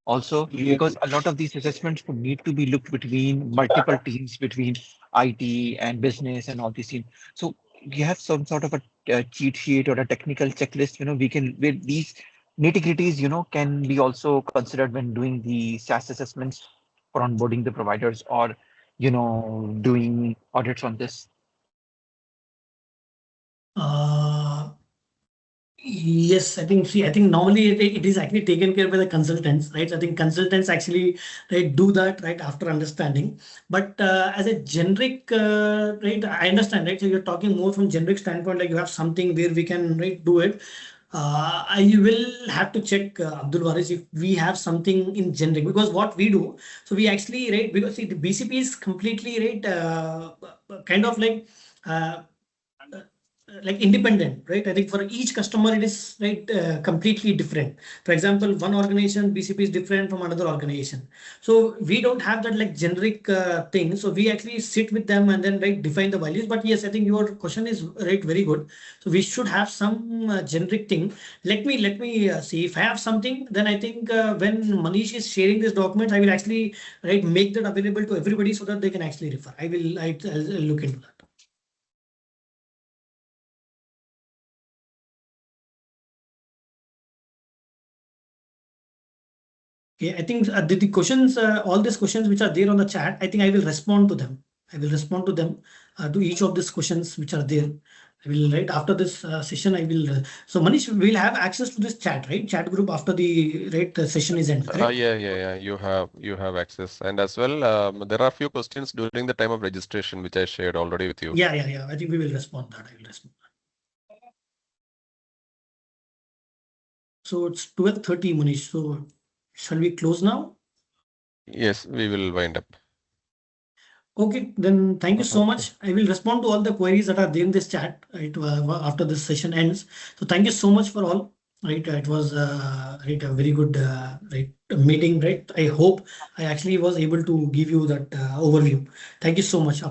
Also, because a lot of these assessments would need to be looked between multiple teams, between IT and business and all these teams. So you have some sort of a cheat sheet or a technical checklist, we can, where these nitty-gritties, can be also considered when doing the SaaS assessments for onboarding the providers or, doing audits on this. Yes, I think normally it is actually taken care by the consultants, right? I think consultants actually do that right after understanding. But as a generic, right, I understand, right? So you're talking more from generic standpoint, like you have something where we can do it. I will have to check, Abdul Waris, if we have something in generic, because what we do, so we actually, because see, the BCP is completely, kind of like independent, right? I think for each customer it is completely different. For example, one organization BCP is different from another organization, so we don't have that like generic thing. So we actually sit with them and then define the values. But yes, I think your question is very good. So we should have some generic thing. Let me see if I have something. Then I think when Manish is sharing this document, I will actually make that available to everybody so that they can actually refer. I'll look into that. Okay, I think the questions, all these questions which are there on the chat, I think I will respond to them. I will respond to them, to each of these questions which are there. I will, after this session, I will. So Manish, we will have access to this chat, right? Chat group after the session is ended. Yeah. You have access, and as well, there are a few questions during the time of registration which I shared already with you. Yeah. I think we will respond that. I will respond that. So it's 12:30, Manish. So shall we close now? Yes, we will wind up. Okay, then thank you so much. I will respond to all the queries that are there in this chat after this session ends. So thank you so much for all. It was a very good meeting. I hope I actually was able to give you that overview. Thank you so much.